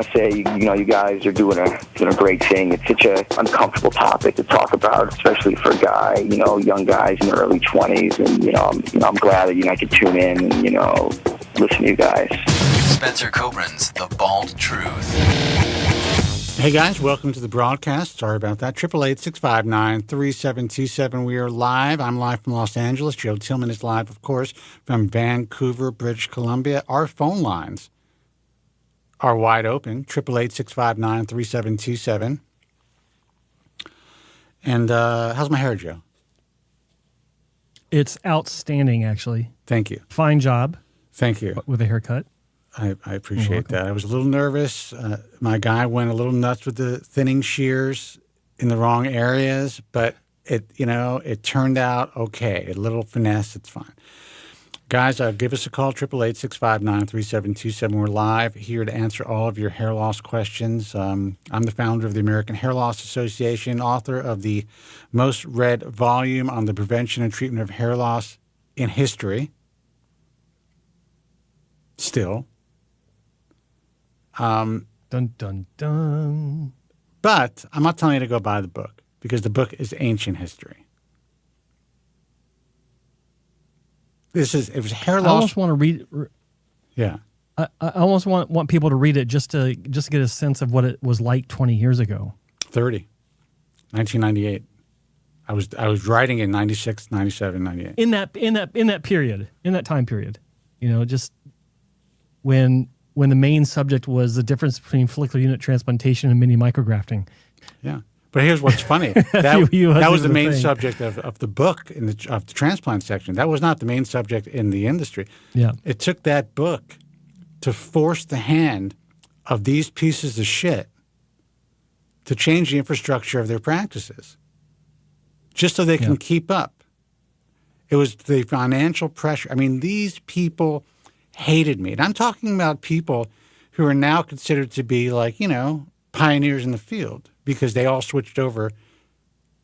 I say, you guys are doing a great thing. It's such an uncomfortable topic to talk about, especially for a guy, young guys in their early 20s. And, I'm glad that, I could tune in and, listen to you guys. Spencer Kobren's The Bald Truth. Hey guys, welcome to the broadcast. Sorry about that. 888-659-3727. We are live. I'm live from Los Angeles. Joe Tillman is live, of course, from Vancouver, British Columbia. Our phone lines are wide open. 888-659-3727. And how's my hair, Joe? It's outstanding, actually. Thank you. Fine job. Thank you. With a haircut. I appreciate that. I was a little nervous. My guy went a little nuts with the thinning shears in the wrong areas, but it turned out okay. A little finesse, it's fine. Guys, give us a call, 888-659-3727. We're live here to answer all of your hair loss questions. I'm the founder of the American Hair Loss Association, author of the most read volume on the prevention and treatment of hair loss in history. Still. Dun, dun, dun. But I'm not telling you to go buy the book because the book is ancient history. It was hair loss. I almost want to read. Yeah. I almost want people to read it just to get a sense of what it was like 20 years ago. 1998. I was writing in 96, 97, 98. In that period, in that time period, just when the main subject was the difference between follicular unit transplantation and mini micrografting. Yeah. But here's what's funny. That was the main subject of the book of the transplant section. That was not the main subject in the industry. Yeah. It took that book to force the hand of these pieces of shit to change the infrastructure of their practices just so they can keep up. It was the financial pressure. I mean, these people hated me. And I'm talking about people who are now considered to be like, pioneers in the field because they all switched over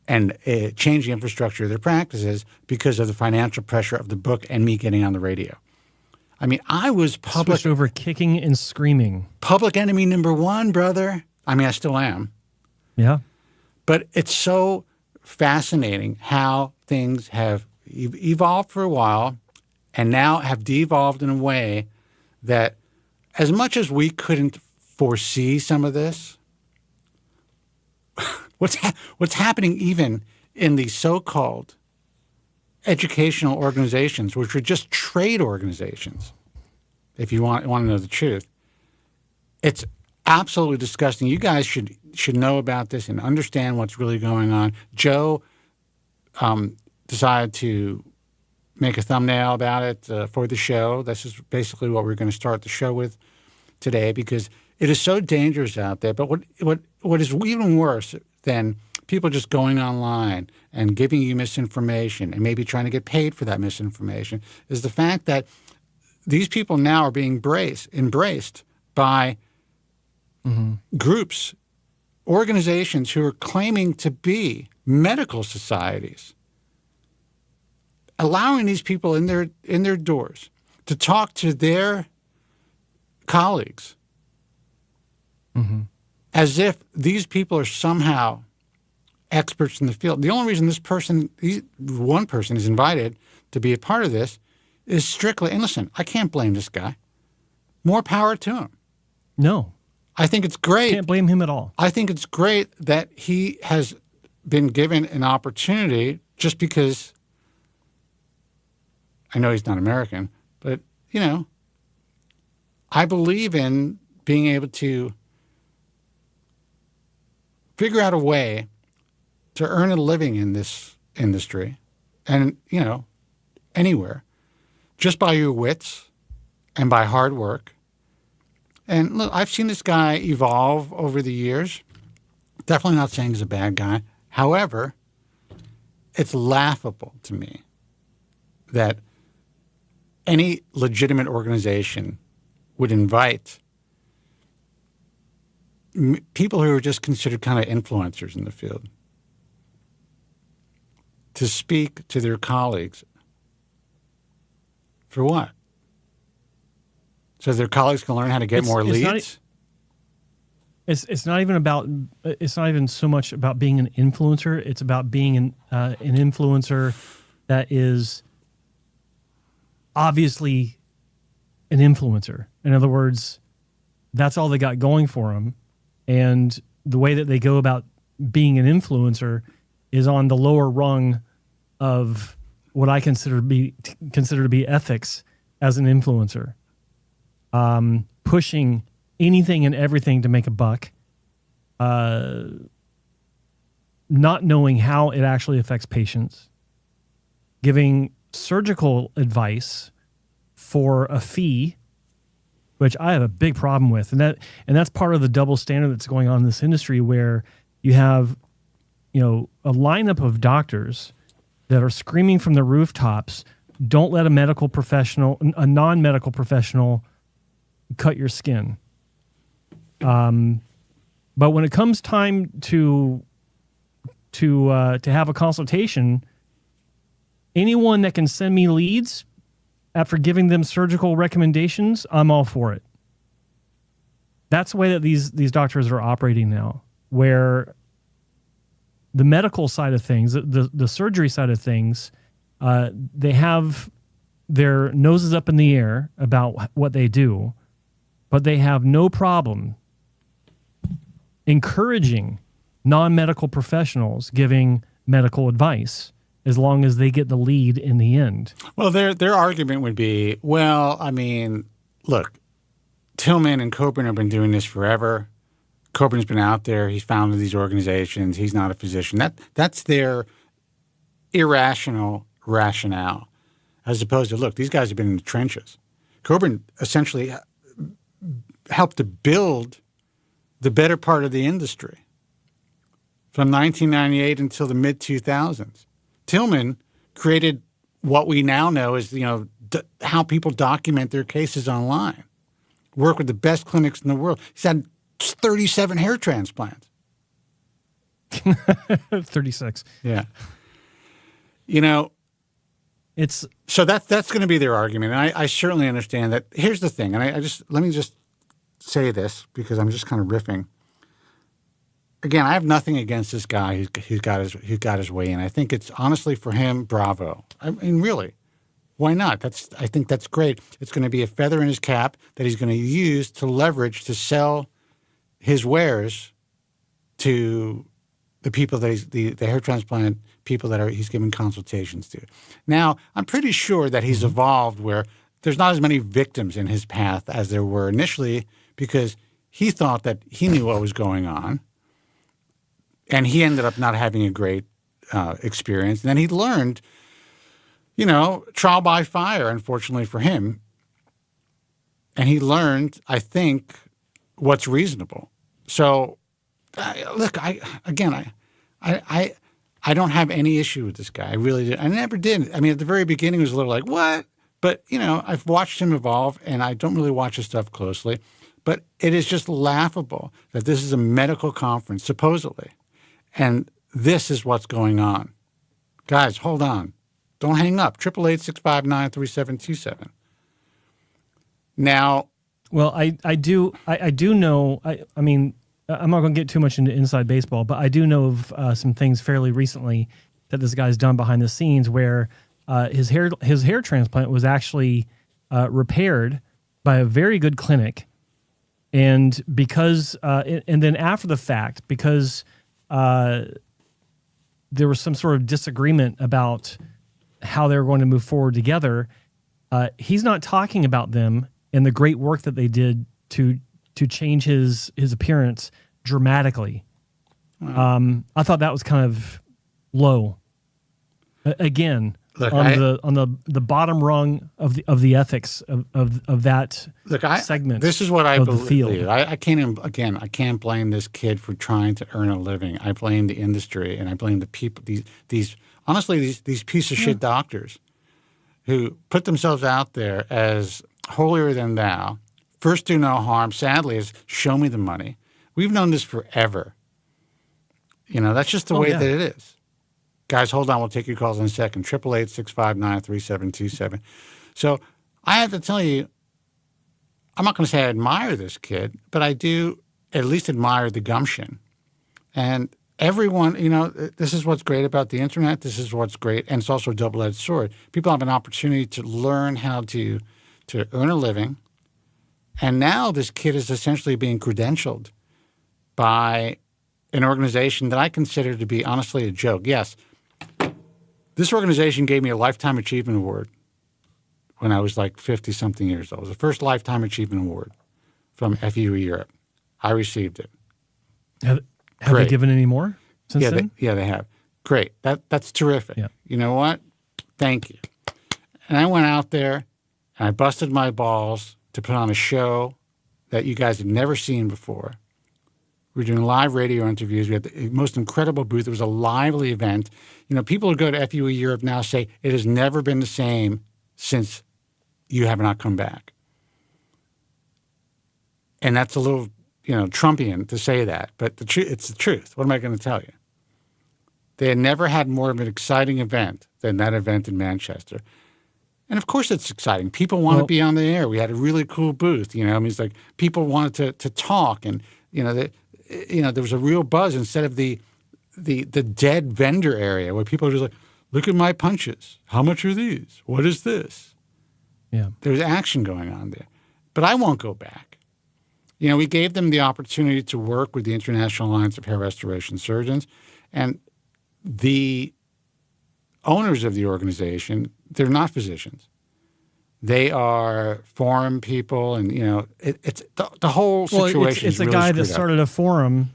and changed the infrastructure of their practices because of the financial pressure of the book and me getting on the radio. I mean, I was switched over kicking and screaming. Public enemy number one, brother. I mean, I still am. Yeah. But it's so fascinating how things have evolved for a while and now have devolved in a way that as much as we couldn't foresee some of this, what's happening even in the so-called educational organizations, which are just trade organizations, if you want to know the truth, it's absolutely disgusting. You guys should know about this and understand what's really going on. Joe decided to make a thumbnail about it for the show. This is basically what we're going to start the show with today because it is so dangerous out there. But what is even worse than people just going online and giving you misinformation and maybe trying to get paid for that misinformation is the fact that these people now are being embraced by groups, organizations who are claiming to be medical societies, allowing these people in their doors to talk to their colleagues as if these people are somehow experts in the field. The only reason one person is invited to be a part of this is strictly, and listen, I can't blame this guy. More power to him. No. I think it's great. Can't blame him at all. I think it's great that he has been given an opportunity just because I know he's not American, but, I believe in being able to figure out a way to earn a living in this industry and, anywhere, just by your wits and by hard work. And look, I've seen this guy evolve over the years. Definitely not saying he's a bad guy. However, it's laughable to me that any legitimate organization would invite people who are just considered kind of influencers in the field to speak to their colleagues. For what? So their colleagues can learn how to get more leads? It's not even so much about being an influencer. It's about being an influencer that is obviously an influencer. In other words, that's all they got going for them. And the way that they go about being an influencer is on the lower rung of what I consider to be ethics as an influencer. Pushing anything and everything to make a buck, not knowing how it actually affects patients, giving surgical advice for a fee, which I have a big problem with. And that's part of the double standard that's going on in this industry, where you have, a lineup of doctors that are screaming from the rooftops, don't let a non-medical professional cut your skin. But when it comes time to have a consultation, anyone that can send me leads after giving them surgical recommendations, I'm all for it. That's the way that these doctors are operating now, where the medical side of things, the surgery side of things, they have their noses up in the air about what they do, but they have no problem encouraging non-medical professionals giving medical advice as long as they get the lead in the end. Well, their argument would be, look, Tillman and Kobren have been doing this forever. Kobren's been out there. He's founded these organizations. He's not a physician. That's their irrational rationale, as opposed to, look, these guys have been in the trenches. Kobren essentially helped to build the better part of the industry from 1998 until the mid-2000s. Tillman created what we now know as, how people document their cases online. Work with the best clinics in the world. He's had 37 hair transplants. 36. Yeah. It's so that's going to be their argument, and I certainly understand that. Here's the thing, and let me just say this because I'm just kind of riffing. Again, I have nothing against this guy who's got his way in. I think it's honestly for him, bravo. I mean, really, why not? I think that's great. It's going to be a feather in his cap that he's going to use to leverage to sell his wares to the people that the hair transplant people that he's giving consultations to. Now, I'm pretty sure that he's evolved where there's not as many victims in his path as there were initially, because he thought that he knew what was going on, and he ended up not having a great experience. And then he learned, trial by fire, unfortunately for him. And he learned, I think, what's reasonable. So, look, I don't have any issue with this guy. I really did. I never did. I mean, at the very beginning, it was a little like, what? But, I've watched him evolve, and I don't really watch his stuff closely. But it is just laughable that this is a medical conference, supposedly, and this is what's going on. Guys, hold on. Don't hang up. 888-659-3727. Now, well, I do know. I mean, I'm not going to get too much into inside baseball, but I do know of some things fairly recently that this guy's done behind the scenes where his hair transplant was actually repaired by a very good clinic, and because and then after the fact, because there was some sort of disagreement about how they were going to move forward together, he's not talking about them and the great work that they did to change his appearance dramatically. Wow. I thought that was kind of low. Again, look, on the bottom rung of the ethics of that segment. This is what I believe. The field. I can't blame this kid for trying to earn a living. I blame the industry, and I blame the people. These piece of shit doctors who put themselves out there as holier than thou. First, do no harm. Sadly, is show me the money. We've known this forever. That's just the way that it is. Guys, hold on. We'll take your calls in a second. 888-659-3727. So I have to tell you, I'm not going to say I admire this kid, but I do at least admired the gumption. And everyone, this is what's great about the internet. This is what's great. And it's also a double-edged sword. People have an opportunity to learn how to earn a living. And now this kid is essentially being credentialed by an organization that I consider to be honestly a joke. Yes, this organization gave me a Lifetime Achievement Award when I was like 50-something years old. It was the first Lifetime Achievement Award from FUE Europe. I received it. Have they given any more since then? They have. Great. That's terrific. Yeah. You know what? Thank you. And I went out there and I busted my balls to put on a show that you guys had never seen before. We were doing live radio interviews. We had the most incredible booth. It was a lively event. People who go to FUE Europe now say it has never been the same since you have not come back. And that's a little, Trumpian to say that, but it's the truth. What am I going to tell you? They had never had more of an exciting event than that event in Manchester. And of course it's exciting. People want to be on the air. We had a really cool booth. It's like people wanted to talk, and there was a real buzz instead of the dead vendor area where people are just like, look at my punches. How much are these? What is this? Yeah. There's action going on there. But I won't go back. We gave them the opportunity to work with the International Alliance of Hair Restoration Surgeons, and the owners of the organization, they're not physicians. They are forum people, and it's the whole situation. It's a guy that started a forum.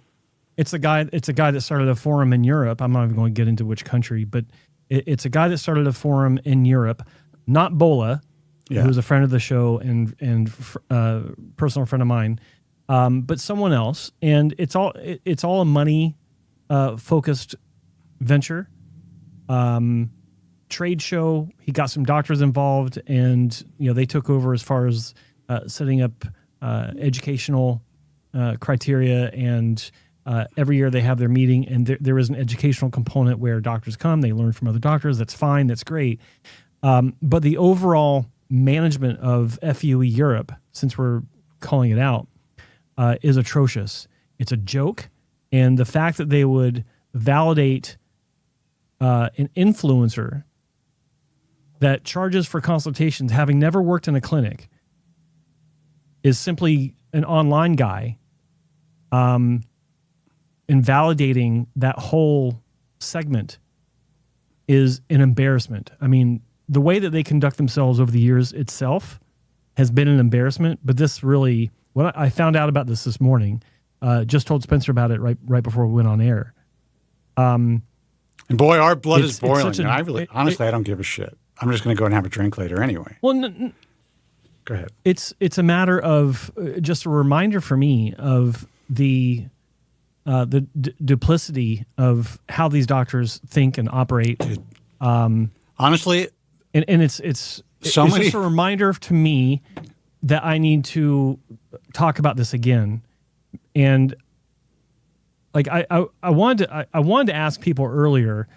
It's a guy that started a forum in Europe. I'm not even going to get into which country, but it's a guy that started a forum in Europe, not Bola, who's a friend of the show and personal friend of mine, but someone else. And it's all a money focused venture. Trade show. He got some doctors involved, and they took over as far as setting up educational criteria. And every year they have their meeting, and there is an educational component where doctors come, they learn from other doctors. That's fine. That's great. But the overall management of FUE Europe, since we're calling it out, is atrocious. It's a joke, and the fact that they would validate an influencer that charges for consultations, having never worked in a clinic, is simply an online guy, invalidating that whole segment is an embarrassment. I mean, the way that they conduct themselves over the years itself has been an embarrassment, but this really, when I found out about this morning, just told Spencer about it right before we went on air. And boy, our blood is boiling. And honestly, I don't give a shit. I'm just going to go and have a drink later anyway. Well, go ahead. It's a matter of just a reminder for me of the duplicity of how these doctors think and operate. Honestly, and it's just a reminder to me that I need to talk about this again. And like I wanted to ask people earlier,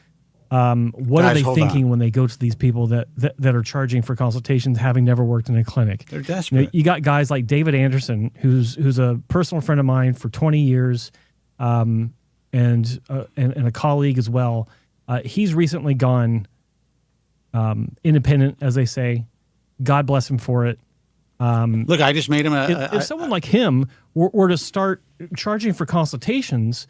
what are they thinking when they go to these people that are charging for consultations, having never worked in a clinic? They're desperate. You got guys like David Anderson, who's a personal friend of mine for 20 years, and a colleague as well. He's recently gone independent, as they say. God bless him for it. Look, I just made him if someone like him were to start charging for consultations,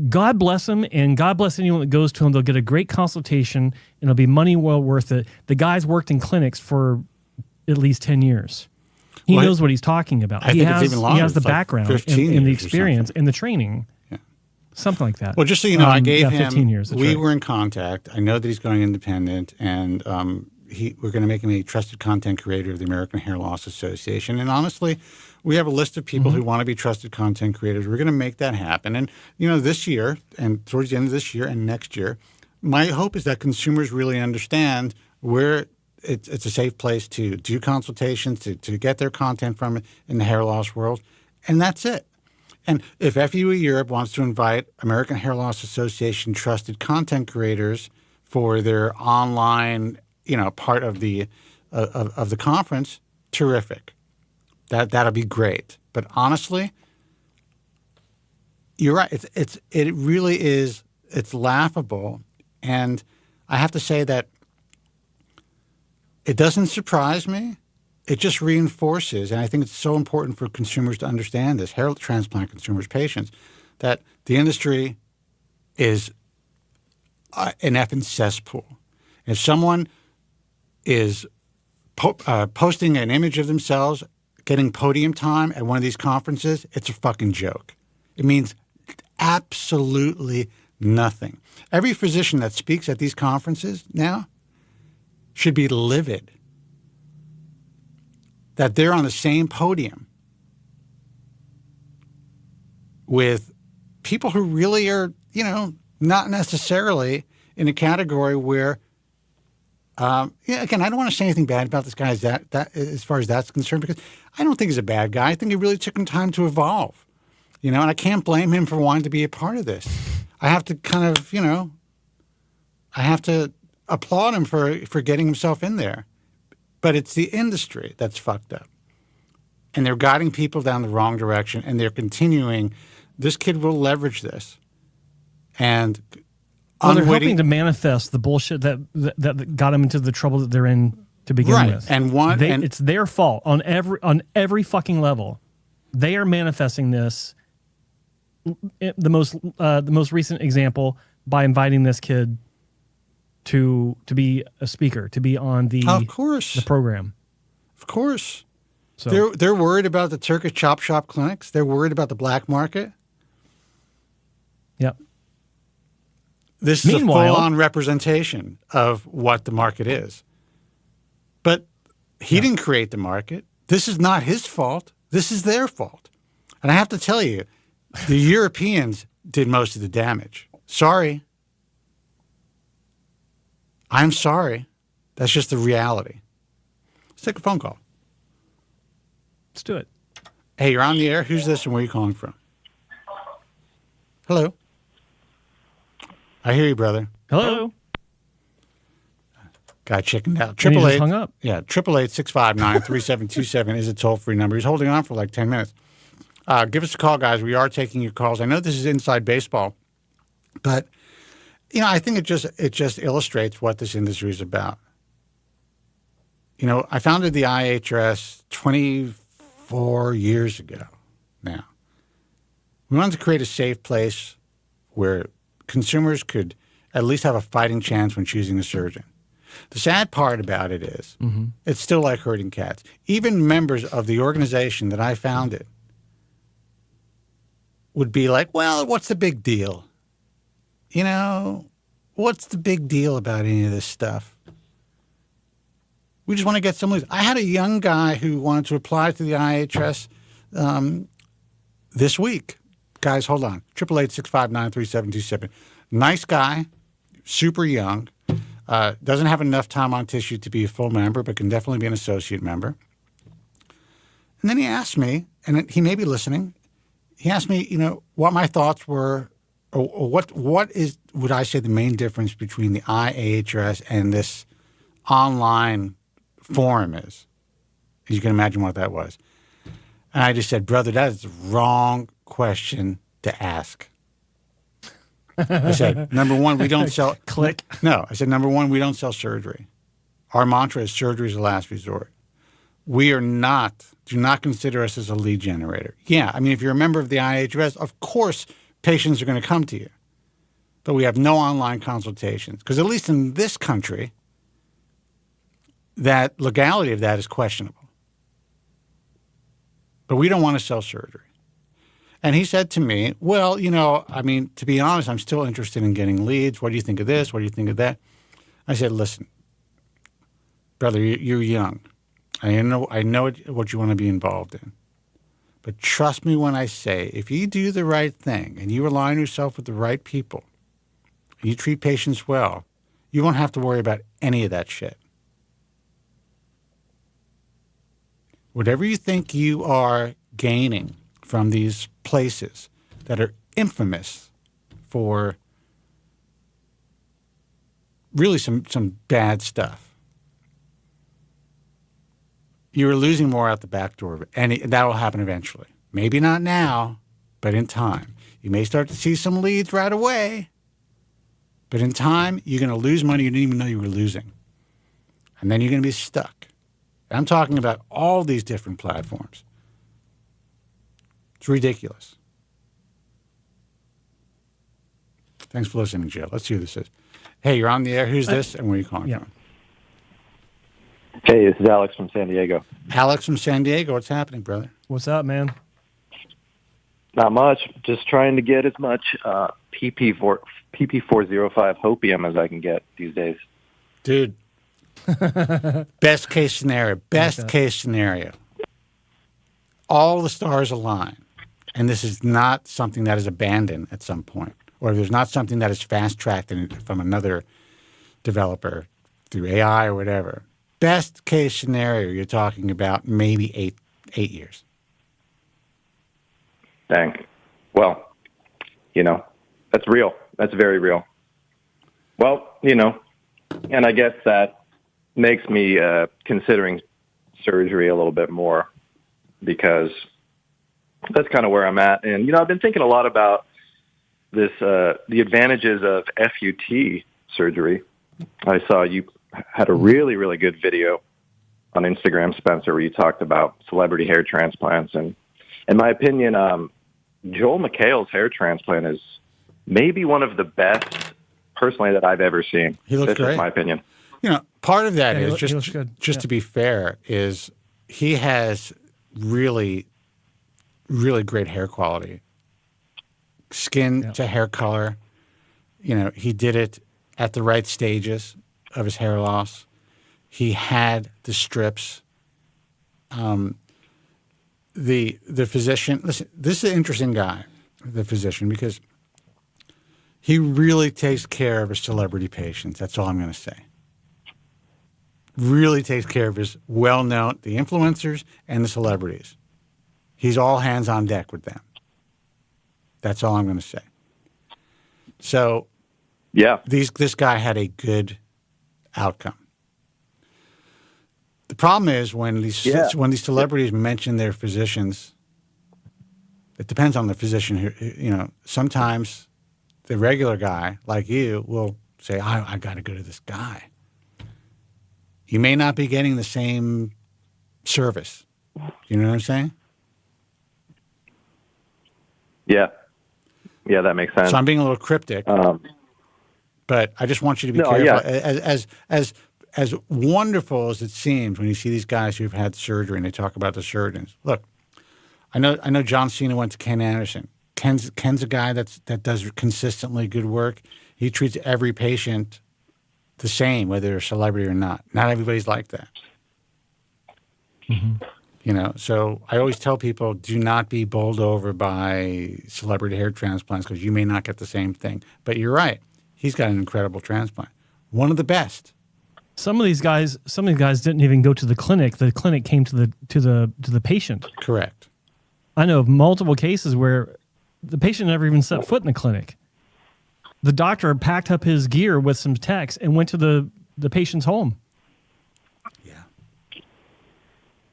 God bless him, and God bless anyone that goes to him. They'll get a great consultation, and it'll be money well worth it. The guy's worked in clinics for at least 10 years. He knows what he's talking about. He has the background and the experience and the training. Yeah. Something like that. Well, just so you know, I gave him 15 years. We were in contact. I know that he's going independent, and we're going to make him a trusted content creator of the American Hair Loss Association. And honestly, we have a list of people who want to be trusted content creators. We're going to make that happen. And, this year and towards the end of this year and next year, my hope is that consumers really understand where it's a safe place to do consultations, to get their content from in the hair loss world. And that's it. And if FUE Europe wants to invite American Hair Loss Association trusted content creators for their online, part of the conference, terrific. That'll be great. But honestly, You're right. It really is. It's laughable, and I have to say that it doesn't surprise me. It just reinforces, and I think it's so important for consumers to understand this, hair transplant consumers, patients, that the industry is an effing cesspool. If someone is posting an image of themselves getting podium time at one of these conferences, it's a fucking joke. It means absolutely nothing. Every physician that speaks at these conferences now should be livid that they're on the same podium with people who really are, not necessarily in a category where, again, I don't want to say anything bad about this guy that as far as that's concerned, because I don't think he's a bad guy. I think he really took him time to evolve, and I can't blame him for wanting to be a part of this. I have to kind of, I have to applaud him for getting himself in there. But it's the industry that's fucked up. And they're guiding people down the wrong direction, and they're continuing. This kid will leverage this. And they're hoping to manifest the bullshit that got them into the trouble that they're in to begin with. And it's their fault on every fucking level. They are manifesting this. The most recent example by inviting this kid to be a speaker, to be on the program. Of course. So they're worried about the Turkish chop shop clinics. They're worried about the black market. Yep. This is a full-on representation of what the market is. But he didn't create the market. This is not his fault. This is their fault. And I have to tell you, the Europeans did most of the damage. Sorry. I'm sorry. That's just the reality. Let's take a phone call. Let's do it. Hey, you're on the air. Who's this and where are you calling from? Hello. I hear you, brother. Hello. Guy chickened out. And he just hung up. Yeah, 888-659-3727 is a toll-free number. He's holding on for like 10 minutes. Give us a call, guys. We are taking your calls. I know this is inside baseball, but I think it just illustrates what this industry is about. I founded the IHRS 24 years ago now. We wanted to create a safe place where consumers could at least have a fighting chance when choosing a surgeon. The sad part about it is it's still like herding cats. Even members of the organization that I founded would be like, well, what's the big deal? What's the big deal about any of this stuff? We just want to get some leads. I had a young guy who wanted to apply to the IHS this week. Guys, hold on. 888-659-3727. Nice guy, super young, doesn't have enough time on tissue to be a full member, but can definitely be an associate member. And then he asked me, and he may be listening, he asked me, what my thoughts were, or what is, would I say, the main difference between the IAHRS and this online forum is. You can imagine what that was. And I just said, brother, that is the wrong question to ask. I said, number one, we don't sell... Click. No, I said, number one, we don't sell surgery. Our mantra is surgery is the last resort. Do not consider us as a lead generator. Yeah, I mean, if you're a member of the IHRS, of course patients are going to come to you. But we have no online consultations. Because at least in this country, that legality of that is questionable. But we don't want to sell surgery. And he said to me, well, to be honest, I'm still interested in getting leads. What do you think of this? What do you think of that? I said, listen, brother, you're young. I know what you want to be involved in. But trust me when I say, if you do the right thing and you align yourself with the right people, and you treat patients well, you won't have to worry about any of that shit. Whatever you think you are gaining from these places that are infamous for really some bad stuff, you're losing more out the back door, and that will happen eventually. Maybe not now, but in time. You may start to see some leads right away, but in time, you're going to lose money you didn't even know you were losing. And then you're going to be stuck. And I'm talking about all these different platforms. It's ridiculous. Thanks for listening, Joe. Let's see who this is. Hey, you're on the air. Who's this and where are you calling from? Hey, this is Alex from San Diego. Alex from San Diego. What's happening, brother? What's up, man? Not much. Just trying to get as much PP405 hopium as I can get these days. Dude, best case scenario. Best case scenario. All the stars align. And this is not something that is abandoned at some point. Or there's not something that is fast-tracked from another developer through AI or whatever. Best case scenario, you're talking about maybe eight years. Dang. Well, that's real. That's very real. Well, and I guess that makes me considering surgery a little bit more because that's kind of where I'm at. And, I've been thinking a lot about this, the advantages of FUT surgery. I saw you had a really, really good video on Instagram, Spencer, where you talked about celebrity hair transplants. And in my opinion, Joel McHale's hair transplant is maybe one of the best, personally, that I've ever seen. He looks great. That's my opinion. Part of that is he looks good. Just to be fair, is he has really, really great hair quality. Skin to hair color. He did it at the right stages of his hair loss. He had the strips. The physician, listen, this is an interesting guy, the physician, because he really takes care of his celebrity patients. That's all I'm going to say. Really takes care of his well-known, the influencers and the celebrities. He's all hands on deck with them. That's all I'm going to say. So, this guy had a good outcome. The problem is when these celebrities mention their physicians, it depends on the physician. Who, sometimes the regular guy like you will say, I got to go to this guy. You may not be getting the same service. You know what I'm saying? Yeah. Yeah, that makes sense. So I'm being a little cryptic, but I just want you to be careful. Yeah. As wonderful as it seems when you see these guys who've had surgery and they talk about the surgeons. Look, I know John Cena went to Ken Anderson. Ken's a guy that does consistently good work. He treats every patient the same, whether they're a celebrity or not. Not everybody's like that. Mm-hmm. So I always tell people, do not be bowled over by celebrity hair transplants because you may not get the same thing. But you're right. He's got an incredible transplant. One of the best. Some of these guys didn't even go to the clinic. The clinic came to the patient. Correct. I know of multiple cases where the patient never even set foot in the clinic. The doctor packed up his gear with some techs and went to the patient's home.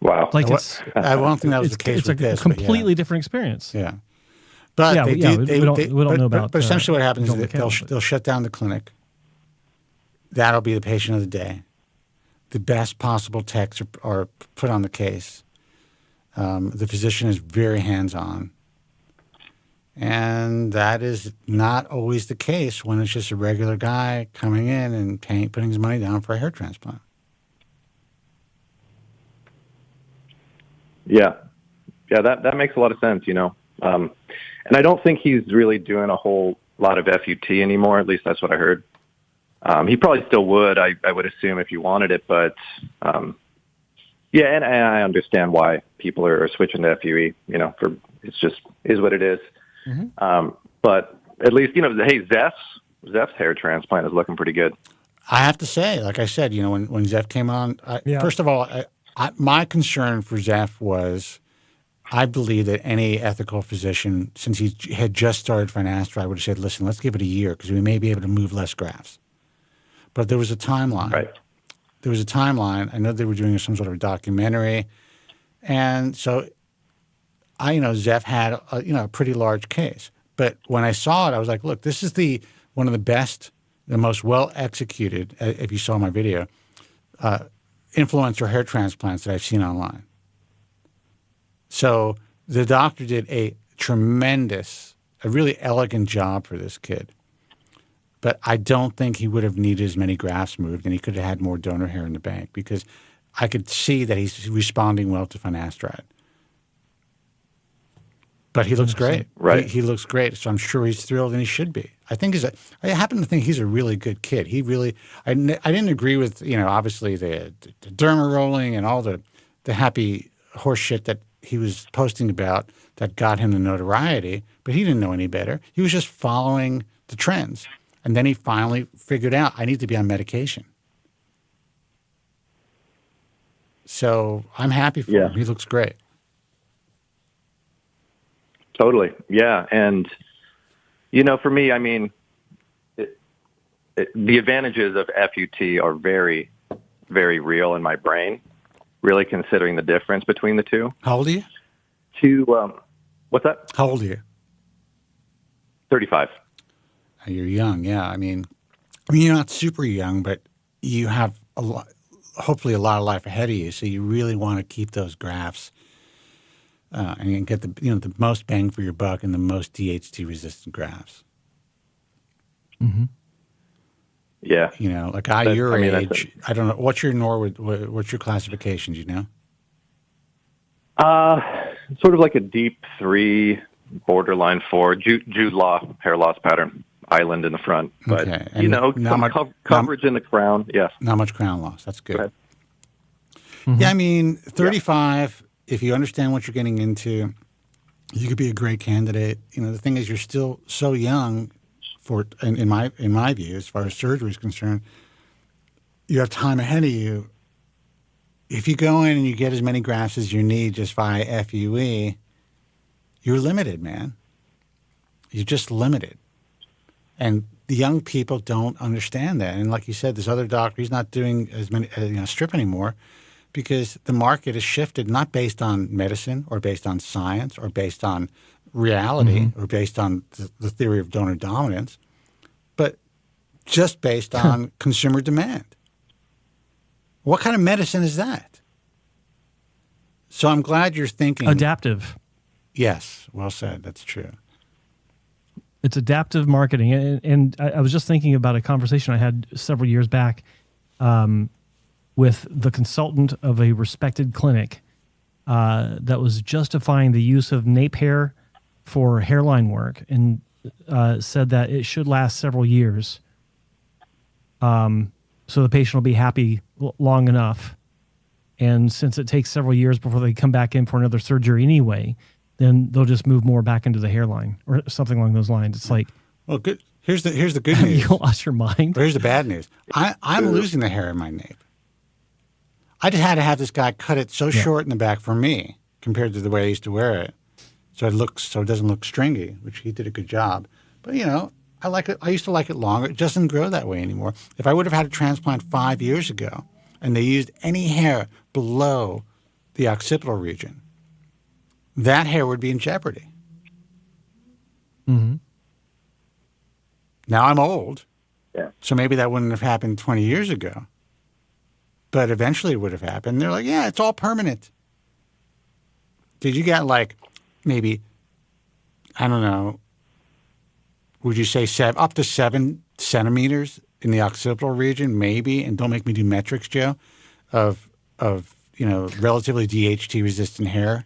Wow. I don't think that was the case with this. It's a completely different experience. Yeah. But we don't know about. But essentially what happens is they'll shut down the clinic. That'll be the patient of the day. The best possible techs are put on the case. The physician is very hands-on. And that is not always the case when it's just a regular guy coming in and putting his money down for a hair transplant. Yeah, that makes a lot of sense, and I don't think he's really doing a whole lot of FUT anymore. At least that's what I heard. He probably still would, I would assume, if you wanted it. But and I understand why people are switching to FUE. It's just is what it is. Mm-hmm. But at least hey, Zeph's hair transplant is looking pretty good. I have to say, like I said, when Zeph came on, first of all, my concern for Zeph was I believe that any ethical physician, since he had just started Finasteride, would have said, listen, let's give it a year because we may be able to move less grafts. But there was a timeline. Right. There was a timeline. I know they were doing some sort of documentary. And so, Zeph had a pretty large case. But when I saw it, I was like, look, this is one of the best, the most well executed, if you saw my video, influencer hair transplants that I've seen online. So the doctor did a really elegant job for this kid. But I don't think he would have needed as many grafts moved, and he could have had more donor hair in the bank, because I could see that he's responding well to finasteride. But he looks great. Right. He looks great. So I'm sure he's thrilled, and he should be. I happen to think he's a really good kid. I didn't agree with, obviously the derma rolling and all the happy horse shit that he was posting about that got him the notoriety, but he didn't know any better. He was just following the trends. And then he finally figured out, I need to be on medication. So I'm happy for him. He looks great. Totally. Yeah. And, for me, I mean, the advantages of FUT are very, very real in my brain, really considering the difference between the two. How old are you? What's that? How old are you? 35. You're young, yeah. I mean, you're not super young, but you have hopefully a lot of life ahead of you. So you really want to keep those grafts and get the most bang for your buck and the most DHT resistant grafts. Mm-hmm. Yeah. A guy your age. I don't know. What's your what's your classification? Do you know? Sort of like a deep 3, borderline 4, Jude Law hair loss pattern. Island in the front, but okay. And coverage in the crown. Yes, not much crown loss. That's good. Mm-hmm. Yeah, I mean, 35. If you understand what you're getting into, you could be a great candidate. The thing is, you're still so young. In my view, as far as surgery is concerned, you have time ahead of you. If you go in and you get as many grafts as you need just via FUE, you're limited, man. You're just limited. And the young people don't understand that. And like you said, this other doctor, he's not doing as many strip anymore, because the market has shifted, not based on medicine or based on science or based on reality or based on the theory of donor dominance, but just based on consumer demand. What kind of medicine is that? So I'm glad you're thinking. Adaptive. Yes, well said. That's true. It's adaptive marketing. And I was just thinking about a conversation I had several years back with the consultant of a respected clinic that was justifying the use of nape hair for hairline work, and said that it should last several years. So the patient will be happy long enough. And since it takes several years before they come back in for another surgery anyway, then they'll just move more back into the hairline or something along those lines. It's like, well, good. Here's the good news. You lost your mind. Here's the bad news. I'm losing the hair in my nape. I just had to have this guy cut it so short in the back for me compared to the way I used to wear it, so it doesn't look stringy, which he did a good job. But I like it. I used to like it longer. It doesn't grow that way anymore. If I would have had a transplant 5 years ago, and they used any hair below the occipital region, that hair would be in jeopardy. Mm-hmm. Now I'm old, so maybe that wouldn't have happened 20 years ago, but eventually it would have happened. They're like, yeah, it's all permanent. Did you get maybe, I don't know, would you say up to 7 centimeters in the occipital region, maybe? And don't make me do metrics, Joe, of relatively DHT resistant hair,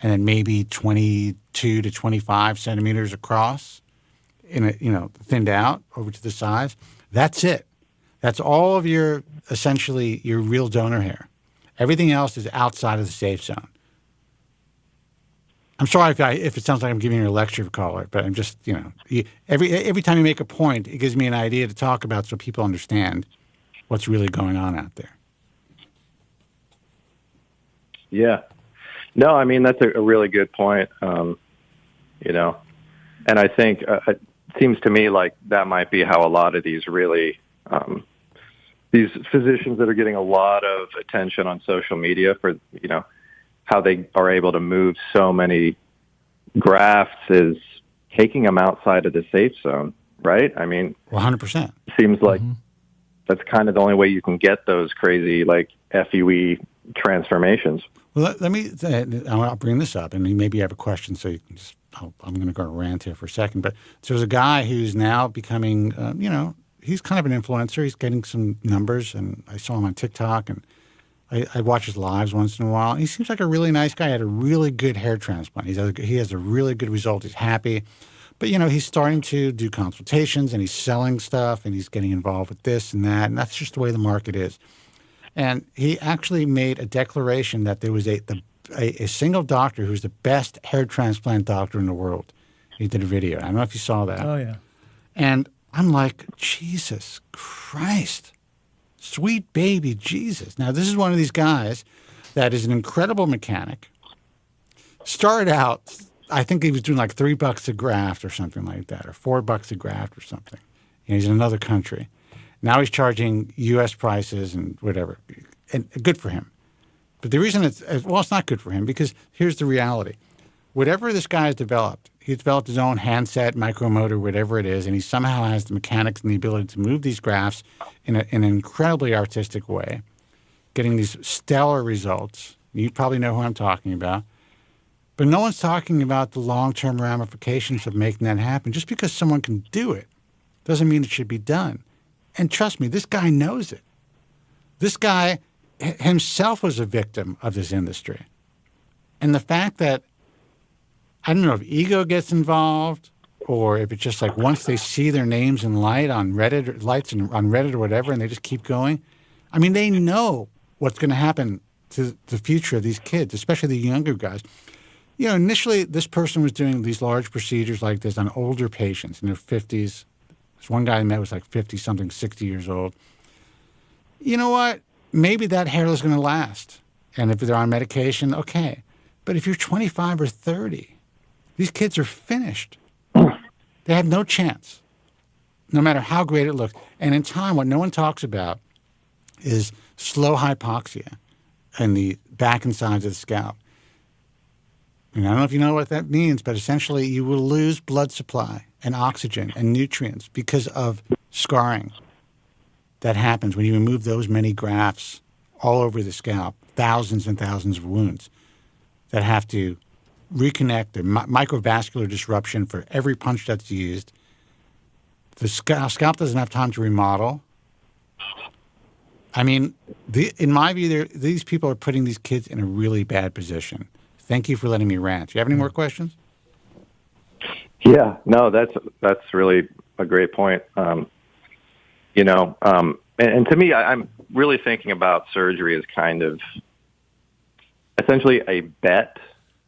and then maybe 22 to 25 centimeters across, thinned out over to the sides. That's it. That's all of essentially your real donor hair. Everything else is outside of the safe zone. I'm sorry if it sounds like I'm giving you a lecture, caller, but I'm just, every time you make a point, it gives me an idea to talk about so people understand what's really going on out there. Yeah. No, I mean, that's a really good point, and I think it seems to me like that might be how a lot of these really, these physicians that are getting a lot of attention on social media for, how they are able to move so many grafts is taking them outside of the safe zone, right? I mean, 100%. Seems like that's kind of the only way you can get those crazy, like, FUE transformations. Well, let me, I'll bring this up, and maybe you have a question, so you can just, I'm going to go rant here for a second. But so there's a guy who's now becoming, he's kind of an influencer. He's getting some numbers, and I saw him on TikTok, and I watch his lives once in a while. He seems like a really nice guy. He had a really good hair transplant. He has a really good result. He's happy. But, he's starting to do consultations, and he's selling stuff, and he's getting involved with this and that, and that's just the way the market is. And he actually made a declaration that there was a single doctor who's the best hair transplant doctor in the world. He did a video. I don't know if you saw that. Oh, yeah. And I'm like, Jesus Christ, sweet baby Jesus. Now, this is one of these guys that is an incredible mechanic. Started out, I think he was doing like $3 a graft or something like that, or $4 a graft or something. He's in another country. Now he's charging U.S. prices and whatever, and good for him. But the reason it's not good for him because here's the reality. Whatever this guy has developed, he's developed his own handset, micromotor, whatever it is, and he somehow has the mechanics and the ability to move these grafts in an incredibly artistic way, getting these stellar results. You probably know who I'm talking about. But no one's talking about the long-term ramifications of making that happen. Just because someone can do it doesn't mean it should be done. And trust me, this guy knows it. This guy himself was a victim of this industry. And the fact that, I don't know if ego gets involved or if it's just like once they see their names in lights on Reddit or whatever, and they just keep going. I mean, they know what's going to happen to the future of these kids, especially the younger guys. Initially, this person was doing these large procedures like this on older patients in their 50s. There's one guy I met was like 50-something, 60 years old. You know what? Maybe that hair is going to last. And if they're on medication, okay. But if you're 25 or 30, these kids are finished. They have no chance, no matter how great it looks. And in time, what no one talks about is slow hypoxia in the back and sides of the scalp. And I don't know if you know what that means, but essentially you will lose blood supply and oxygen and nutrients because of scarring that happens when you remove those many grafts all over the scalp, thousands and thousands of wounds that have to reconnect, the microvascular disruption for every punch that's used. The scalp doesn't have time to remodel. I mean, in my view, these people are putting these kids in a really bad position. Thank you for letting me rant. Do you have any more questions? Yeah, no, that's really a great point. And to me, I'm really thinking about surgery as kind of essentially a bet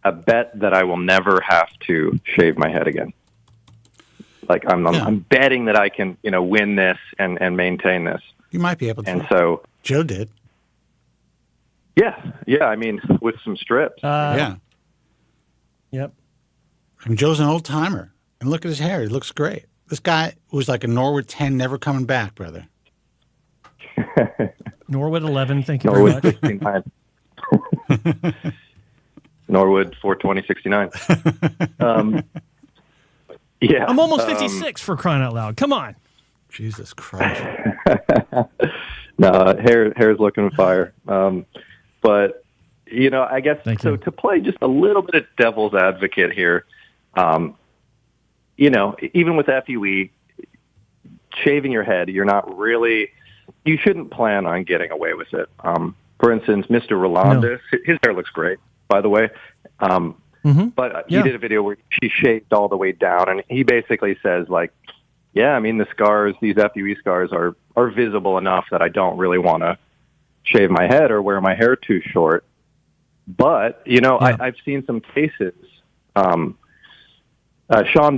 that I will never have to shave my head again. Like I'm betting that I can, win this and maintain this. You might be able to. And so Joe did. Yeah. I mean, with some strips. Yeah. Yep. I mean, Joe's an old timer, and look at his hair; he looks great. This guy was like a Norwood 10, never coming back, brother. Norwood 11, thank you very much. 69. Norwood 42069. Yeah, I'm almost 56 for crying out loud. Come on. Jesus Christ. No, hair's looking fire. But, I guess to play just a little bit of devil's advocate here, even with FUE, shaving your head, you shouldn't plan on getting away with it. For instance, Mr. Rolandis, his hair looks great, by the way. But he did a video where she shaved all the way down, and he basically says, like, yeah, I mean, the scars, these FUE scars are visible enough that I don't really want to shave my head or wear my hair too short. But, I've seen some cases. Sean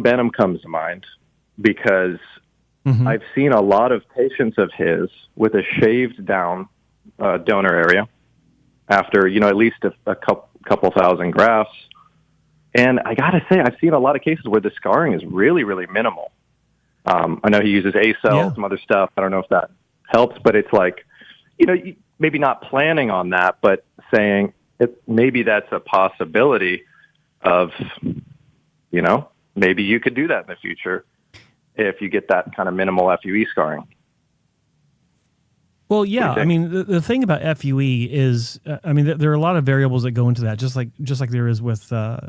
Benham comes to mind because I've seen a lot of patients of his with a shaved down donor area after, at least a couple thousand grafts. And I got to say, I've seen a lot of cases where the scarring is really, really minimal. I know he uses A-cell, some other stuff. I don't know if that helps, but it's like, maybe not planning on that, but saying maybe that's a possibility of, maybe you could do that in the future if you get that kind of minimal FUE scarring. Well, yeah. I mean, the thing about FUE is, there are a lot of variables that go into that, just like there is with FUT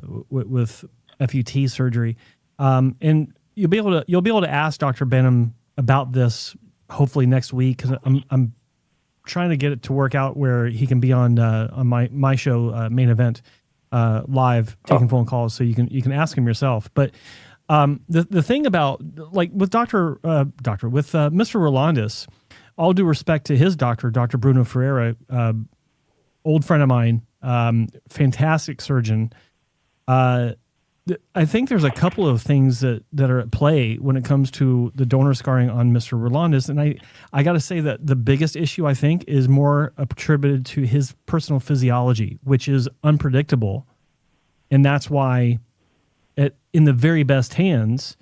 surgery. And you'll be able to ask Dr. Benham about this hopefully next week, because I'm trying to get it to work out where he can be on my show, Main Event, live, taking phone calls, so you can ask him yourself. But the thing about, like, with Mr. Rolandis, all due respect to his doctor, Dr. Bruno Ferreira, old friend of mine, fantastic surgeon. I think there's a couple of things that are at play when it comes to the donor scarring on Mr. Rolandis. And I got to say that the biggest issue, I think, is more attributed to his personal physiology, which is unpredictable. And that's why in the very best hands,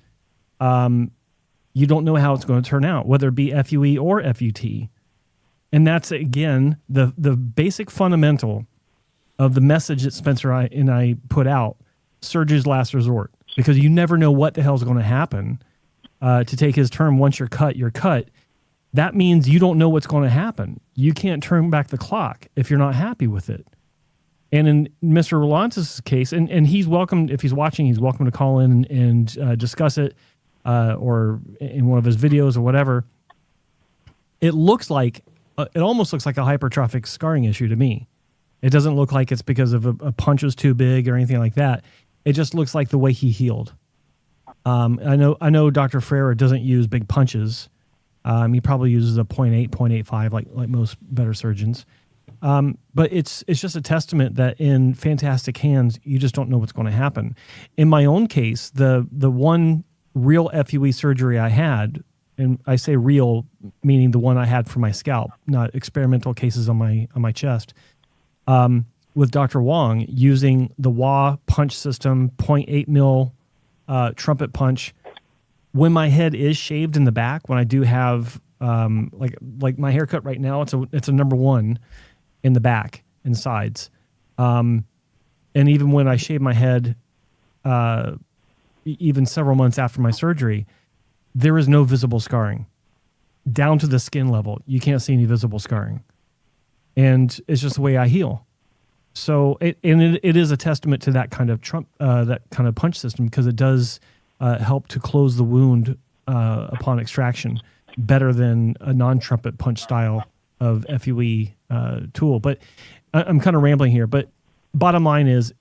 you don't know how it's going to turn out, whether it be FUE or FUT. And that's, again, the basic fundamental of the message that Spencer and I put out: surgery's last resort, because you never know what the hell is going to happen. To take his term, once you're cut, you're cut. That means you don't know what's going to happen. You can't turn back the clock if you're not happy with it. And in Mr. Rolantis' case, and he's welcome, if he's watching, he's welcome to call in and discuss it, or in one of his videos or whatever. It almost looks like a hypertrophic scarring issue to me. It doesn't look like it's because of a punch was too big or anything like that. It just looks like the way he healed. I know Dr. Ferreira doesn't use big punches. He probably uses a 0.8, 0.85 like most better surgeons. But it's just a testament that in fantastic hands, you just don't know what's going to happen. In my own case, the one real FUE surgery I had, and I say real meaning the one I had for my scalp, not experimental cases on my chest, with Dr. Wong, using the WA punch system, 0.8 mil trumpet punch. When my head is shaved in the back, when I do have like my haircut right now, it's a number 1 in the back and sides, and even when I shave my head, even several months after my surgery, there is no visible scarring down to the skin level. You can't see any visible scarring, and it's just the way I heal. So it is a testament to that kind of that kind of punch system, because it does help to close the wound upon extraction better than a non-trumpet punch style of FUE tool. But I'm kind of rambling here. But bottom line is,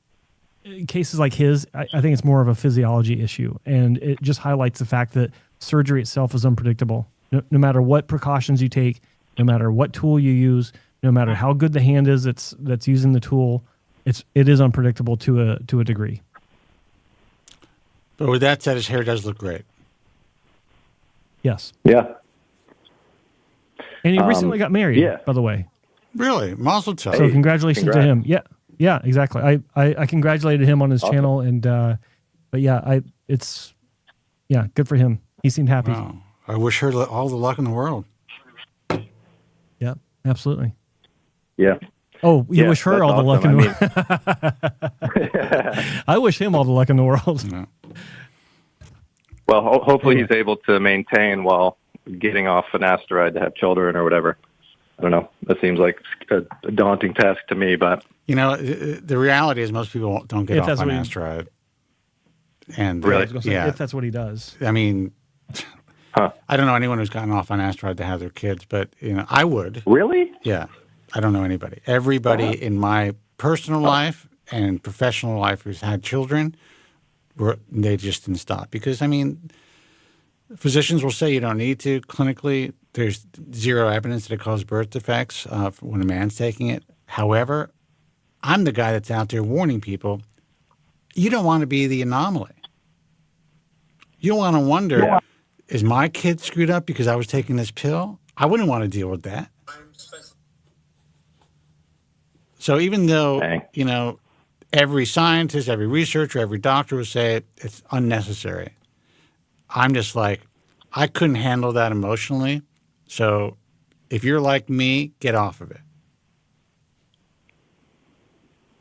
cases like his, I think it's more of a physiology issue, and it just highlights the fact that surgery itself is unpredictable. No matter what precautions you take, no matter what tool you use, no matter how good the hand is that's using the tool, it is unpredictable to a degree. But with that said, his hair does look great. Yes. Yeah. And he recently got married, by the way. Really? Mazel tov. So congratulations to him. Yeah, exactly. I congratulated him on his channel, and but yeah, good for him. He seemed happy. Wow. I wish her all the luck in the world. Yeah, absolutely. Yeah. Oh, you wish her all the luck in the world. I wish him all the luck in the world. Yeah. Well, hopefully he's able to maintain while getting off finasteride to have children or whatever. I don't know. That seems like a daunting task to me, but the reality is most people don't get off finasteride. And really, if that's what he does. I mean, I don't know anyone who's gotten off finasteride to have their kids, but I would. Really? Yeah, I don't know anybody. Everybody in my personal life and professional life who's had children, they just didn't stop because physicians will say you don't need to. Clinically, there's zero evidence that it causes birth defects when a man's taking it. However, I'm the guy that's out there warning people, you don't want to be the anomaly. You don't want to wonder, is my kid screwed up because I was taking this pill? I wouldn't want to deal with that. So even though, every scientist, every researcher, every doctor would say it's unnecessary, I'm just like, I couldn't handle that emotionally. So if you're like me, get off of it.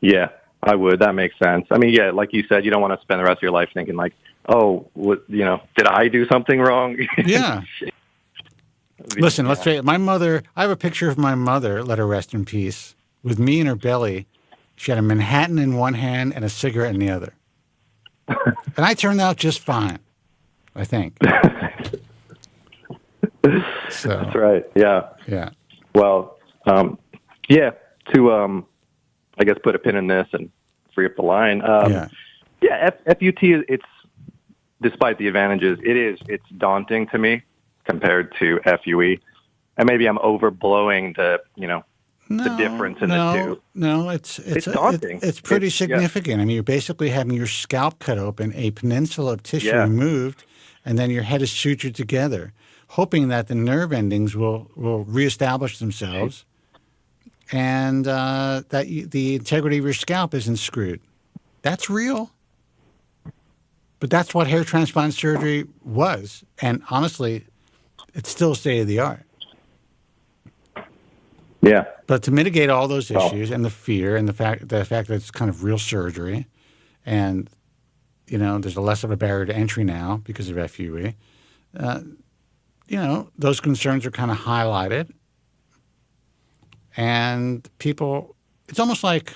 Yeah, I would. That makes sense. I mean, yeah, like you said, you don't want to spend the rest of your life thinking like, oh, did I do something wrong? Yeah. Listen, let's say my mother, I have a picture of my mother, let her rest in peace, with me in her belly. She had a Manhattan in one hand and a cigarette in the other. And I turned out just fine, I think. So, That's right. Yeah. Yeah. Well, to I guess put a pin in this and free up the line. FUT, it's despite the advantages, it's daunting to me compared to FUE. And maybe I'm overblowing the difference in the two. No, it's daunting. It's pretty significant. I mean, you're basically having your scalp cut open, a peninsula of tissue removed, and then your head is sutured together, hoping that the nerve endings will reestablish themselves and that the integrity of your scalp isn't screwed. That's real. But that's what hair transplant surgery was. And honestly, it's still state of the art. Yeah. But to mitigate all those issues and the fear and the fact that it's kind of real surgery and, there's less of a barrier to entry now because of FUE, those concerns are kind of highlighted. And people, it's almost like,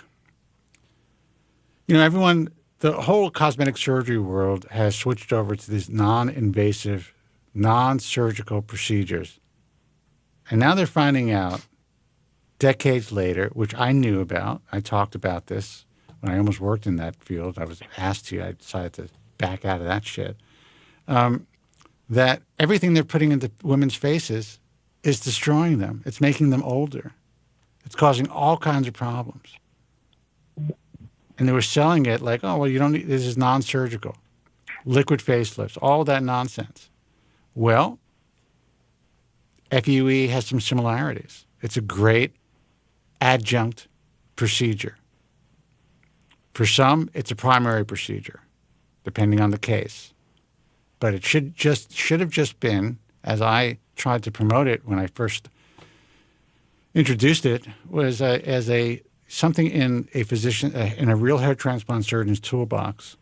everyone, the whole cosmetic surgery world has switched over to these non-invasive, non-surgical procedures. And now they're finding out decades later, which I knew about. I talked about this when I almost worked in that field. I was asked to. I decided to back out of that shit. That everything they're putting into women's faces is destroying them. It's making them older. It's causing all kinds of problems. And they were selling it like, oh, well, you don't need, this is non-surgical. Liquid facelifts, all that nonsense. Well, FUE has some similarities. It's a great adjunct procedure. For some, it's a primary procedure, depending on the case. But it should have just been, as I tried to promote it when I first introduced it, was as something in a physician, in a real hair transplant surgeon's toolbox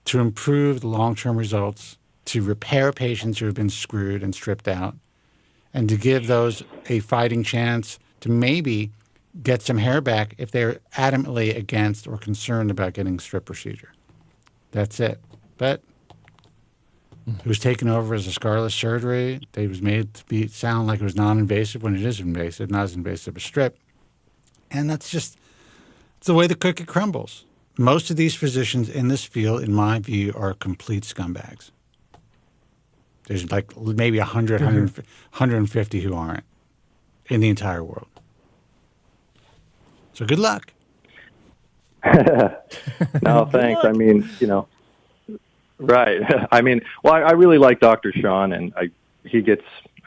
to improve the long-term results, to repair patients who have been screwed and stripped out, and to give those a fighting chance to maybe get some hair back if they're adamantly against or concerned about getting a strip procedure. That's it. But it was taken over as a scarless surgery. It was made to sound like it was non-invasive when it is invasive, not as invasive as strip. And that's just it's the way the cookie crumbles. Most of these physicians in this field, in my view, are complete scumbags. There's like maybe 100, 150 who aren't in the entire world. So good luck. No, thanks. I mean, right. I mean, well, I really like Dr. Sean, and I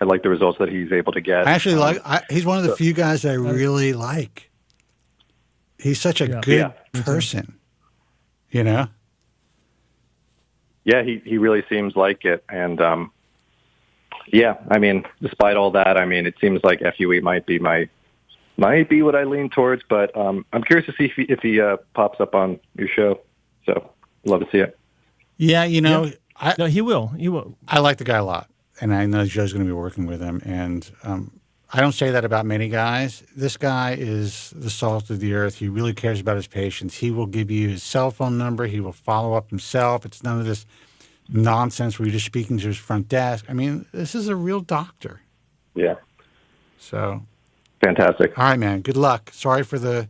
like the results that he's able to get. I actually he's one of the few guys I really like. He's such a good person, Yeah, he really seems like it. And, I mean, despite all that, I mean, it seems like FUE might be what I lean towards, but I'm curious to see if he pops up on your show. So love to see it. Yeah, no, he will. He will. I like the guy a lot, and I know Joe's going to be working with him. And I don't say that about many guys. This guy is the salt of the earth. He really cares about his patients. He will give you his cell phone number. He will follow up himself. It's none of this nonsense where you're just speaking to his front desk. I mean, this is a real doctor. Yeah. So fantastic. All right, man. Good luck. Sorry for the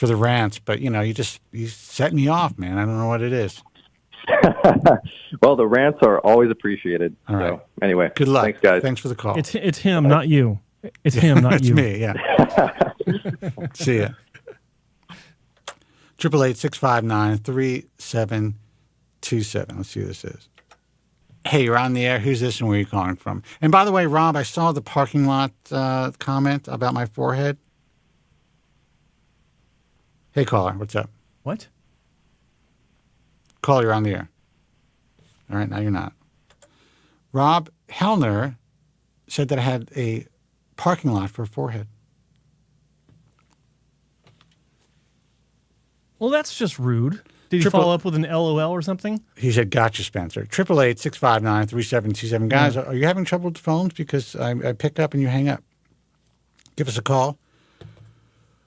rants, but you set me off, man. I don't know what it is. Well, the rants are always appreciated. All right. So, anyway, good luck. Thanks, guys. Thanks for the call. It's him, not you. It's him, not you. It's me, yeah. See ya. 888-659-3727. Let's see who this is. Hey, you're on the air. Who's this and where are you calling from? And by the way, Rob, I saw the parking lot comment about my forehead. Hey, caller, what's up? What? Caller, you're on the air. All right, now you're not. Rob Hellner said that I had a parking lot for a forehead. Well, that's just rude. Did he follow up with an LOL or something? He said, "Gotcha, Spencer." 888-659-3727. Guys, are you having trouble with the phones? Because I pick up and you hang up. Give us a call. I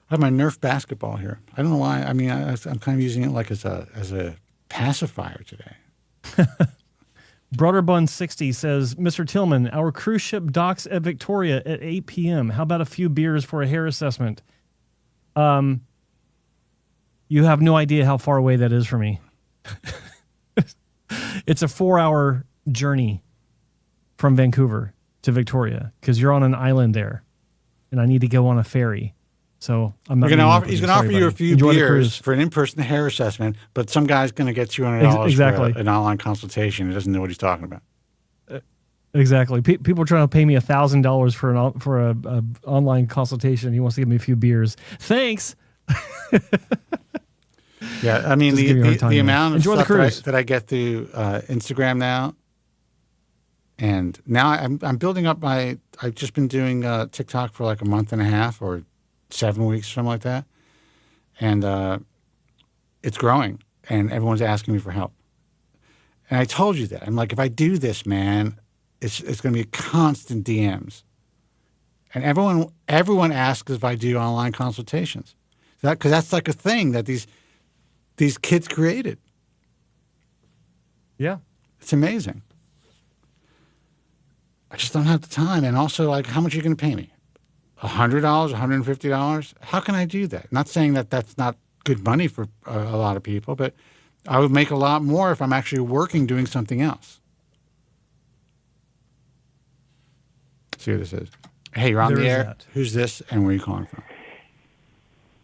have my Nerf basketball here. I don't know why. I mean, I'm kind of using it like as a pacifier today. Brotterbun60 says, Mr. Tillman, our cruise ship docks at Victoria at 8 p.m. How about a few beers for a hair assessment? You have no idea how far away that is from me. It's a 4-hour journey from Vancouver to Victoria because you're on an island there, and I need to go on a ferry. So I'm not. He's going to offer you a few beers for an in-person hair assessment, but some guy's going to get $200 for an online consultation. He doesn't know what he's talking about. Exactly. People are trying to pay me $1,000 for a online consultation. He wants to give me a few beers. Thanks. Yeah, I mean the amount of stuff that I get through Instagram now, and now I'm building up my. I've just been doing TikTok for like a month and a half or 7 weeks, something like that, and it's growing, and everyone's asking me for help. And I told you that. I'm like, if I do this, man, it's going to be constant DMs, and everyone asks if I do online consultations, because that's like a thing that these kids created. Yeah, it's amazing. I just don't have the time, and also, like, how much are you going to pay me? $100, $150? How can I do that? Not saying that that's not good money for a lot of people, but I would make a lot more if I'm actually working doing something else. Let's see what this is. Hey, you're on the air. That. Who's this, and where are you calling from?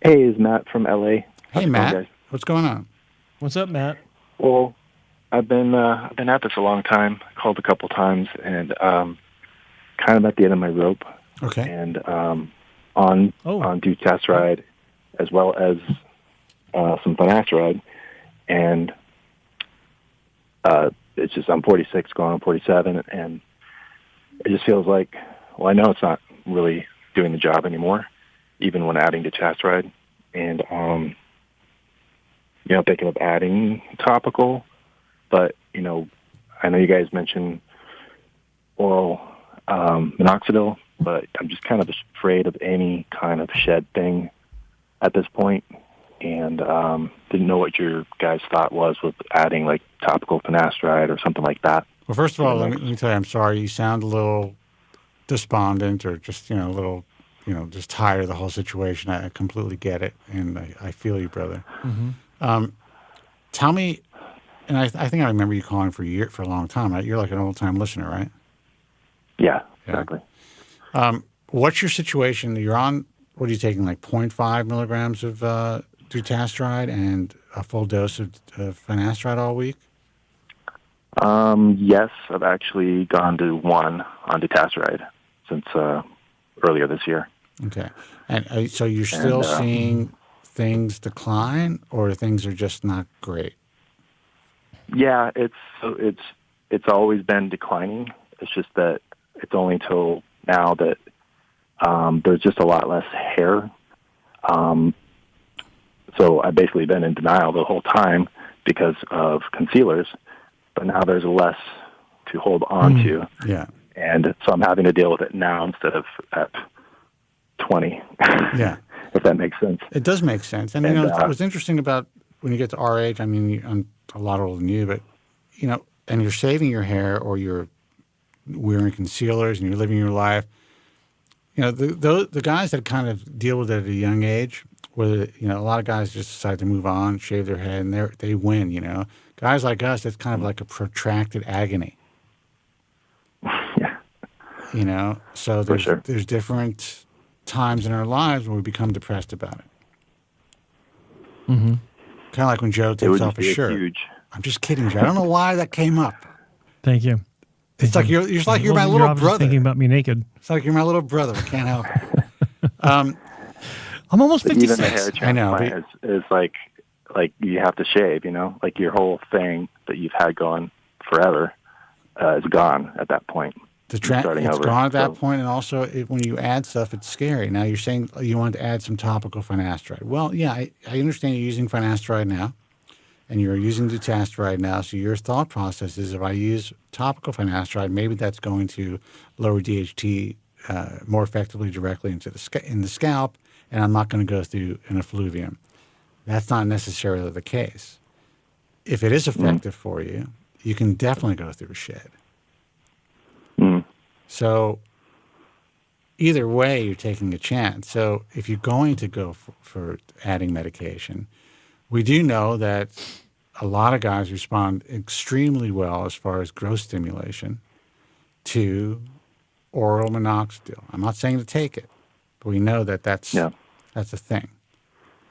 Hey, it's Matt from LA. Hey, Matt. What's going on? What's up, Matt? Well, I've been at this a long time. Called a couple times, and kind of at the end of my rope. Okay. And on Dutasteride, as well as some Finasteride, and it's just I'm 46, going on 47, and it just feels like, well, I know it's not really doing the job anymore, even when adding Dutasteride, and thinking of adding topical, but I know you guys mentioned oral minoxidil, but I'm just kind of afraid of any kind of shed thing at this point, and didn't know what your guys' thought was with adding like topical finasteride or something like that. Well, first of all, let me tell you, I'm sorry. You sound a little despondent or just, a little, just tired of the whole situation. I completely get it, and I feel you, brother. Mm-hmm. Tell me, and I think I remember you calling for a long time, right? You're like an old-time listener, right? Yeah, exactly. What's your situation? You're on, what are you taking, like 0.5 milligrams of Dutasteride and a full dose of Finasteride all week? Yes, I've actually gone to 1 on Dutasteride since earlier this year. Okay. And so you're still seeing things decline, or things are just not great? Yeah, it's always been declining. It's just that it's only until now that there's just a lot less hair. So I've basically been in denial the whole time because of concealers, but now there's less to hold on to. Yeah. And so I'm having to deal with it now instead of at 20. Yeah. If that makes sense. It does make sense. And what's interesting about when you get to our age, I mean, I'm a lot older than you, but, and you're saving your hair or you're wearing concealers and you're living your life, the guys that kind of deal with it at a young age, where, a lot of guys just decide to move on, shave their head, and they win, Guys like us, it's kind of like a protracted agony. Yeah. So there's different times in our lives when we become depressed about it. Mm-hmm. Kind of like when Joe takes off his shirt. Huge. I'm just kidding, Joe. I don't know why that came up. Thank you. It's like you're my little brother. Thinking about me naked. It's like you're my little brother. I can't help it. I'm almost 56. Even the hair transplant is like you have to shave. Like your whole thing that you've had going forever is gone at that point. It's gone at that point, and also when you add stuff, it's scary. Now you're saying you want to add some topical Finasteride. Well, yeah, I understand you're using Finasteride now, and you're using Dutasteride now, so your thought process is if I use topical Finasteride, maybe that's going to lower DHT more effectively directly into in the scalp, and I'm not going to go through an effluvium. That's not necessarily the case. If it is effective for you, you can definitely go through a shed. So either way, you're taking a chance. So if you're going to go for adding medication, we do know that a lot of guys respond extremely well as far as growth stimulation to oral minoxidil. I'm not saying to take it, but we know that that's a thing.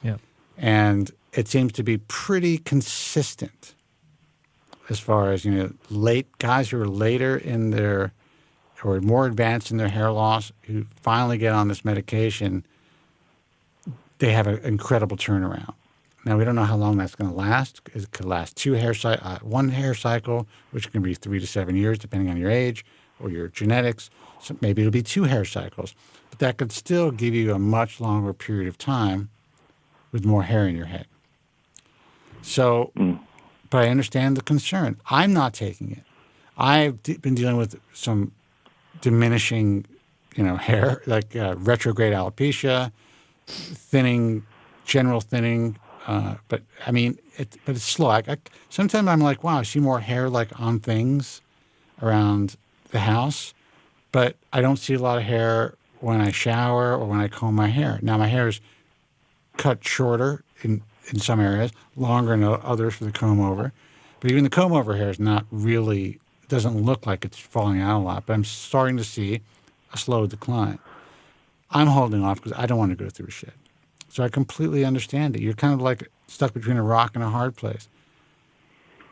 Yeah. And it seems to be pretty consistent as far as, late guys who are later in their or more advanced in their hair loss who finally get on this medication, they have an incredible turnaround. Now, we don't know how long that's going to last. It could last one hair cycle, which can be 3 to 7 years, depending on your age or your genetics. So maybe it'll be 2 hair cycles. But that could still give you a much longer period of time with more hair in your head. So, but I understand the concern. I'm not taking it. I've been dealing with some diminishing, hair, like retrograde alopecia, thinning, general thinning. But I mean, it's slow. Sometimes I'm like, wow, I see more hair like on things around the house, but I don't see a lot of hair when I shower or when I comb my hair. Now my hair is cut shorter in some areas, longer in others for the comb over. But even the comb over hair is not really, doesn't look like it's falling out a lot, but I'm starting to see a slow decline. I'm holding off because I don't want to go through a shed. So I completely understand it. You're kind of like stuck between a rock and a hard place.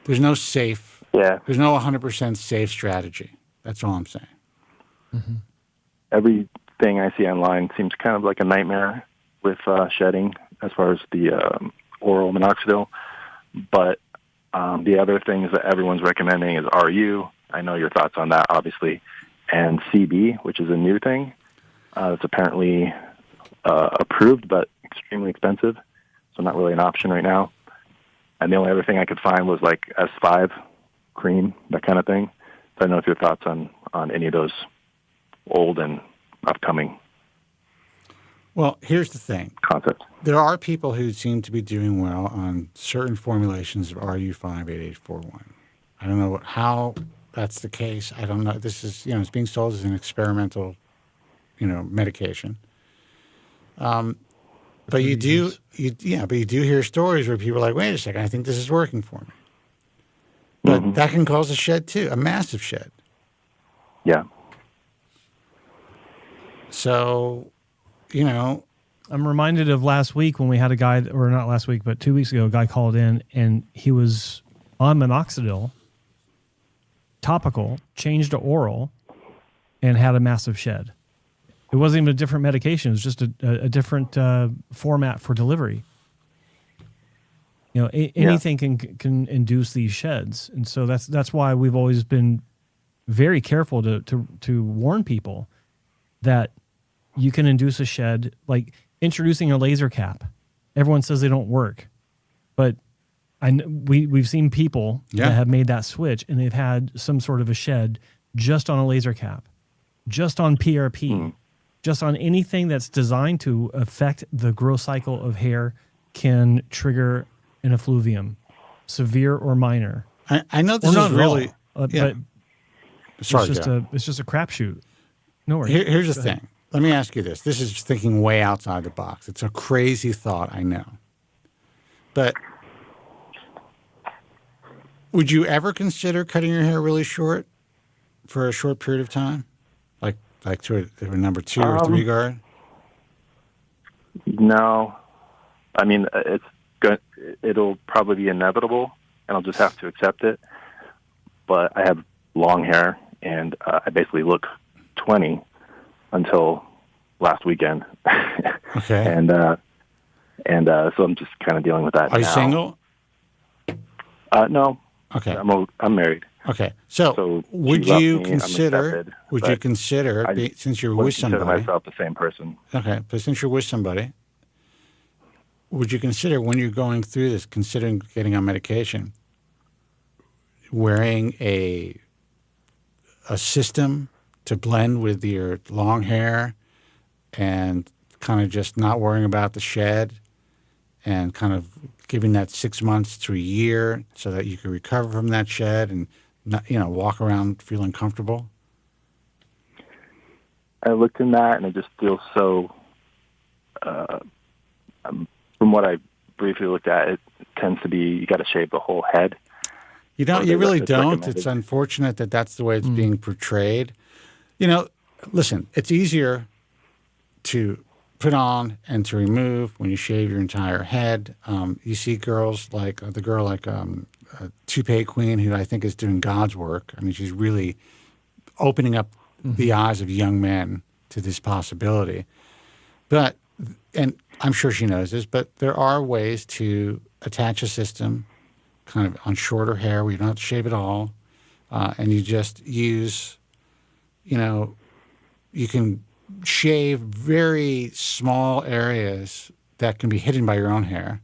There's no there's no 100% safe strategy. That's all I'm saying. Mm-hmm. Everything I see online seems kind of like a nightmare with shedding as far as the oral minoxidil. But the other things that everyone's recommending is RU. I know your thoughts on that, obviously. And CB, which is a new thing. It's apparently approved, but extremely expensive. So not really an option right now. And the only other thing I could find was like S5 cream, that kind of thing. So I don't know if your thoughts on any of those old and upcoming. Well, here's the thing. Concepts. There are people who seem to be doing well on certain formulations of RU58841. I don't know how that's the case. I don't know. This is, it's being sold as an experimental, medication. But you do hear stories where people are like, wait a second, I think this is working for me. But that can cause a shed too, a massive shed. Yeah. So, I'm reminded of last week when we had a guy, or not last week, but 2 weeks ago, a guy called in and he was on minoxidil, topical, changed to oral, and had a massive shed. It wasn't even a different medication. It was just a different format for delivery. Anything can induce these sheds. And so that's why we've always been very careful to warn people that you can induce a shed, like introducing a laser cap. Everyone says they don't work, but we've seen people that have made that switch and they've had some sort of a shed just on a laser cap, just on PRP, just on anything that's designed to affect the growth cycle of hair can trigger an effluvium, severe or minor. I know this is really, but sorry, it's just a crapshoot. No worries. Here's the thing. Let me ask you this. This is thinking way outside the box. It's a crazy thought, I know. But would you ever consider cutting your hair really short for a short period of time? Like to a number 2 or 3 guard? No. I mean, it's good. It'll probably be inevitable, and I'll just have to accept it. But I have long hair, and I basically look 20 until last weekend. Okay. and so I'm just kind of dealing with that now. Are you single? No. Okay. I'm married. Okay. So would you consider, since you're with somebody. I consider myself the same person. Okay. But since you're with somebody, would you consider when you're going through this, considering getting on medication, wearing a system to blend with your long hair and kind of just not worrying about the shed and kind of giving that 6 months to a year so that you can recover from that shed and not, walk around feeling comfortable? I looked in that, and it just feels so. From what I briefly looked at, it tends to be you got to shave the whole head. You really don't. It's unfortunate that that's the way it's being portrayed. Listen, it's easier to put on and to remove when you shave your entire head. You see girls like the girl like Toupee Queen, who I think is doing God's work. I mean, she's really opening up the eyes of young men to this possibility. And I'm sure she knows this, but there are ways to attach a system kind of on shorter hair where you don't have to shave at all, and you just use, you can shave very small areas that can be hidden by your own hair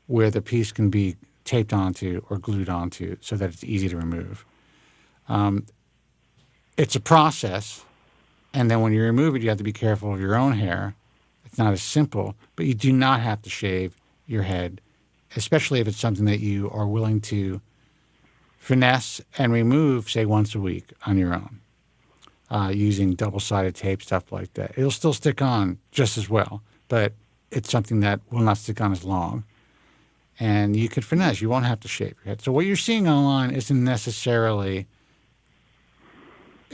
where the piece can be taped onto or glued onto so that it's easy to remove. It's a process, and then when you remove it, you have to be careful of your own hair. It's not as simple, but you do not have to shave your head, especially if it's something that you are willing to finesse and remove, say, once a week on your own, using double-sided tape, stuff like that. It'll still stick on just as well, but it's something that will not stick on as long. And you can finesse. You won't have to shave your head. So what you're seeing online isn't necessarily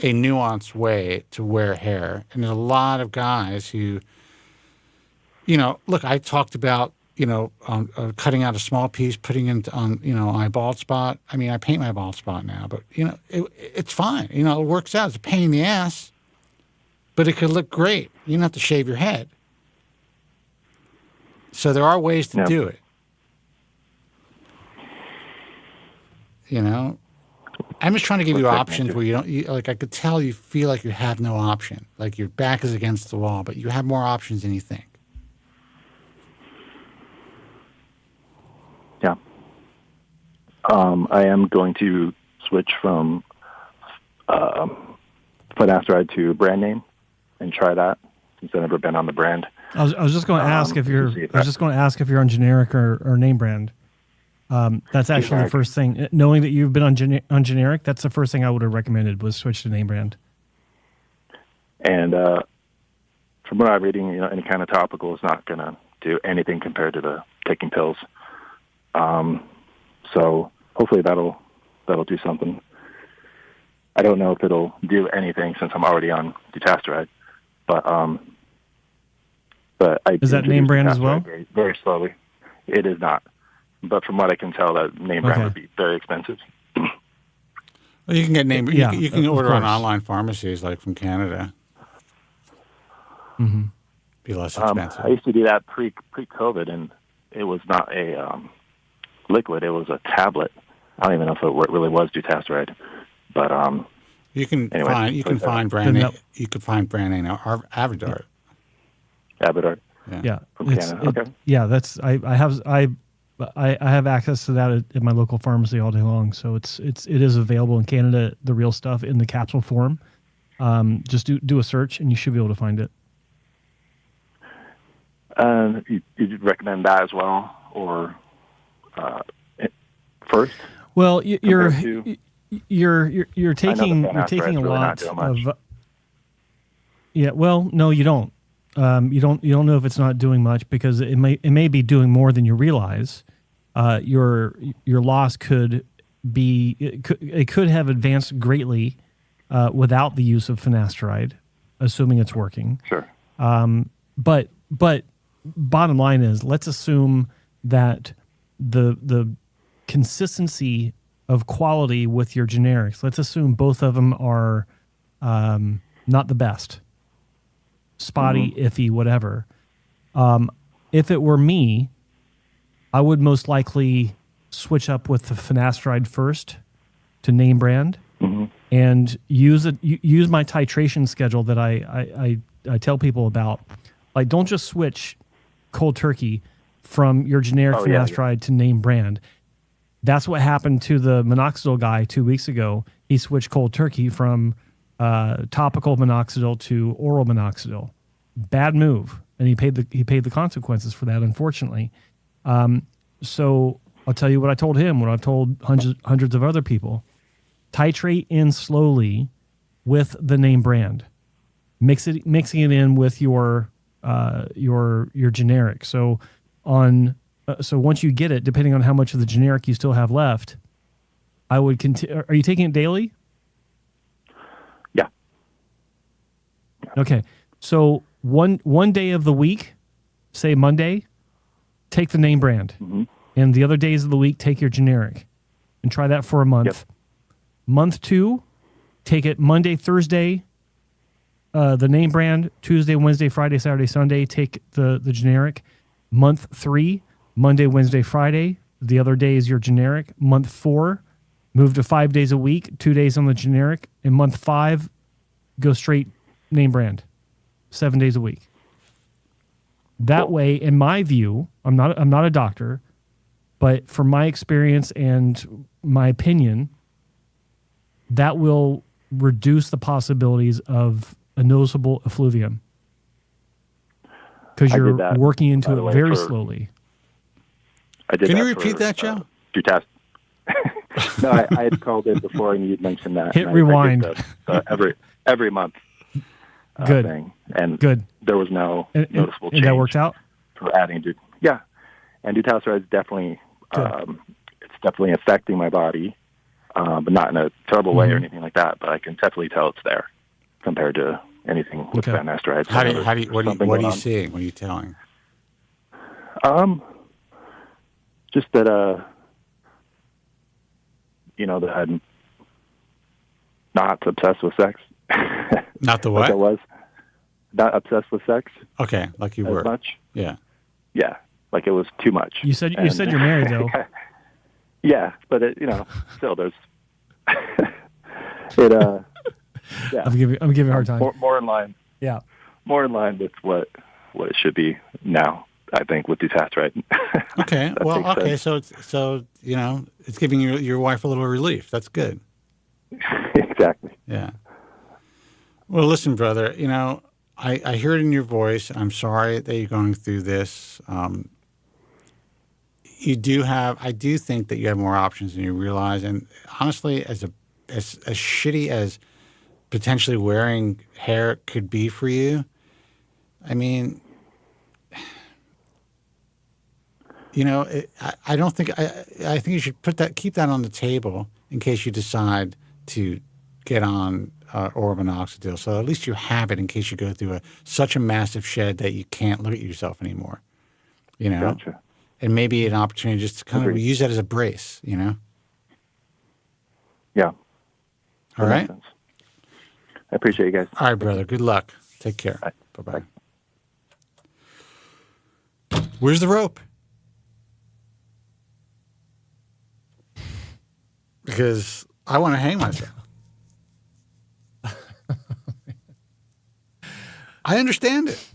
a nuanced way to wear hair. And there's a lot of guys who, look, I talked about, cutting out a small piece, putting it on, my bald spot. I mean, I paint my bald spot now, but, it's fine. It works out. It's a pain in the ass, but it could look great. You don't have to shave your head. So there are ways to do it. I'm just trying to give you options where I could tell you feel like you have no option. Like your back is against the wall, but you have more options than you think. Yeah. I am going to switch from Finasteride to brand name and try that since I've never been on the brand. I was just going to ask if you're. I was just going to ask if you're on generic or name brand. That's actually generic. The first thing. Knowing that you've been on generic, that's the first thing I would have recommended was switch to name brand. And from what I'm reading, any kind of topical is not going to do anything compared to the taking pills. So hopefully that'll do something. I don't know if it'll do anything since I'm already on Dutasteride, but I is that name brand as well? Very, very slowly. It is not, but from what I can tell, that name brand would be very expensive. Well, you can get name. Yeah, you can order on online pharmacies like from Canada. Mm-hmm. Be less expensive. I used to do that pre-COVID, and it was not a liquid; it was a tablet. I don't even know if it really was Dutasteride, but you can find brand name. You can find brand name Avidart. Avidart. Yeah. From Canada. Okay. I have access to that at my local pharmacy all day long. So it is available in Canada, the real stuff in the capsule form. Just do a search and you should be able to find it. You'd recommend that as well, or first? Well, you're taking a lot of. Yeah. Well, no, you don't. You don't know if it's not doing much because it may be doing more than you realize. Your loss could have advanced greatly without the use of Finasteride, assuming it's working. Sure. But bottom line is, let's assume that the consistency of quality with your generics. Let's assume both of them are not the best. Spotty, iffy, whatever. If it were me, I would most likely switch up with the Finasteride first to name brand and use my titration schedule that I tell people about. Like, don't just switch cold turkey. from your generic Oh, yeah, finasteride to name brand. That's what happened to the minoxidil guy 2 weeks ago. He switched cold turkey from topical minoxidil to oral minoxidil. Bad move, and he paid the consequences for that, unfortunately. So I'll tell you what I told him, what I've told hundreds of other people. Titrate in slowly with the name brand. Mixing it in with your generic. So once you get it, depending on how much of the generic you still have left, I would continue. Are you taking it daily? Yeah. Okay. So one day of the week, say Monday, take the name brand. Mm-hmm. And the other days of the week, take your generic. And try that for a month. Yep. Month 2, take it Monday, Thursday, the name brand. Tuesday, Wednesday, Friday, Saturday, Sunday, take the generic. Month 3, Monday, Wednesday, Friday. The other day is your generic. Month 4, move to 5 days a week, 2 days on the generic. And month 5, go straight name brand, 7 days a week. That way, in my view, I'm not a doctor, but from my experience and my opinion, that will reduce the possibilities of a noticeable effluvium because you're working into it very slowly. Can you repeat that, Joe? Dutasteride. No, I had called in before and you'd mentioned that. Hit rewind. I did every month. Good. Thing. And good. There was no noticeable change. And that worked out? For adding yeah. And Dutasteride is definitely it's definitely affecting my body, but not in a terrible way or anything like that. But I can definitely tell it's there compared to anything with Finasteride. What are you seeing? What are you telling? Just that that I'm not obsessed with sex. Not the what? Like I was not obsessed with sex. Okay, like you were. Much. Yeah. Yeah, like it was too much. You said you're married though. Yeah, but still there's yeah. I'm giving you a hard time. More in line. Yeah. More in line with what it should be now, I think, with Dutasteride. Okay. Well, okay. Sense. So it's giving your wife a little relief. That's good. Exactly. Yeah. Well, listen, brother, I hear it in your voice. I'm sorry that you're going through this. I do think that you have more options than you realize. And honestly, as shitty as potentially wearing hair could be for you, I mean, I don't think, I think you should keep that on the table in case you decide to get on oral minoxidil. So at least you have it in case you go through such a massive shed that you can't look at yourself anymore. Gotcha. And maybe an opportunity just to kind of use that as a brace, Yeah. All right? Sense. I appreciate you guys. All right, brother. Good luck. Take care. Right. Bye-bye. Where's the rope? Because I want to hang myself. I understand it.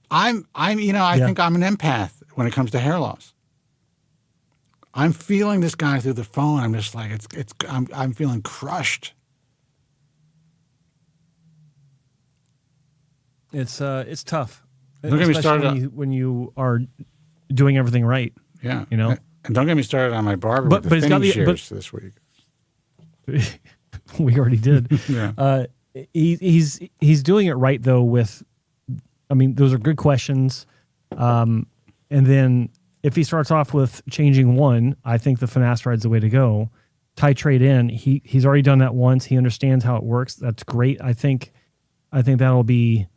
I think I'm an empath when it comes to hair loss. I'm feeling this guy through the phone. I'm just like, I'm feeling crushed. It's tough. Don't get me started when you are doing everything right. Yeah. And don't get me started on my barber with the thinning shears this week. We already did. Yeah. He's doing it right though. Those are good questions. And then if he starts off with changing one, I think the Finasteride's the way to go. Titrate in. He's already done that once. He understands how it works. That's great. I think that'll be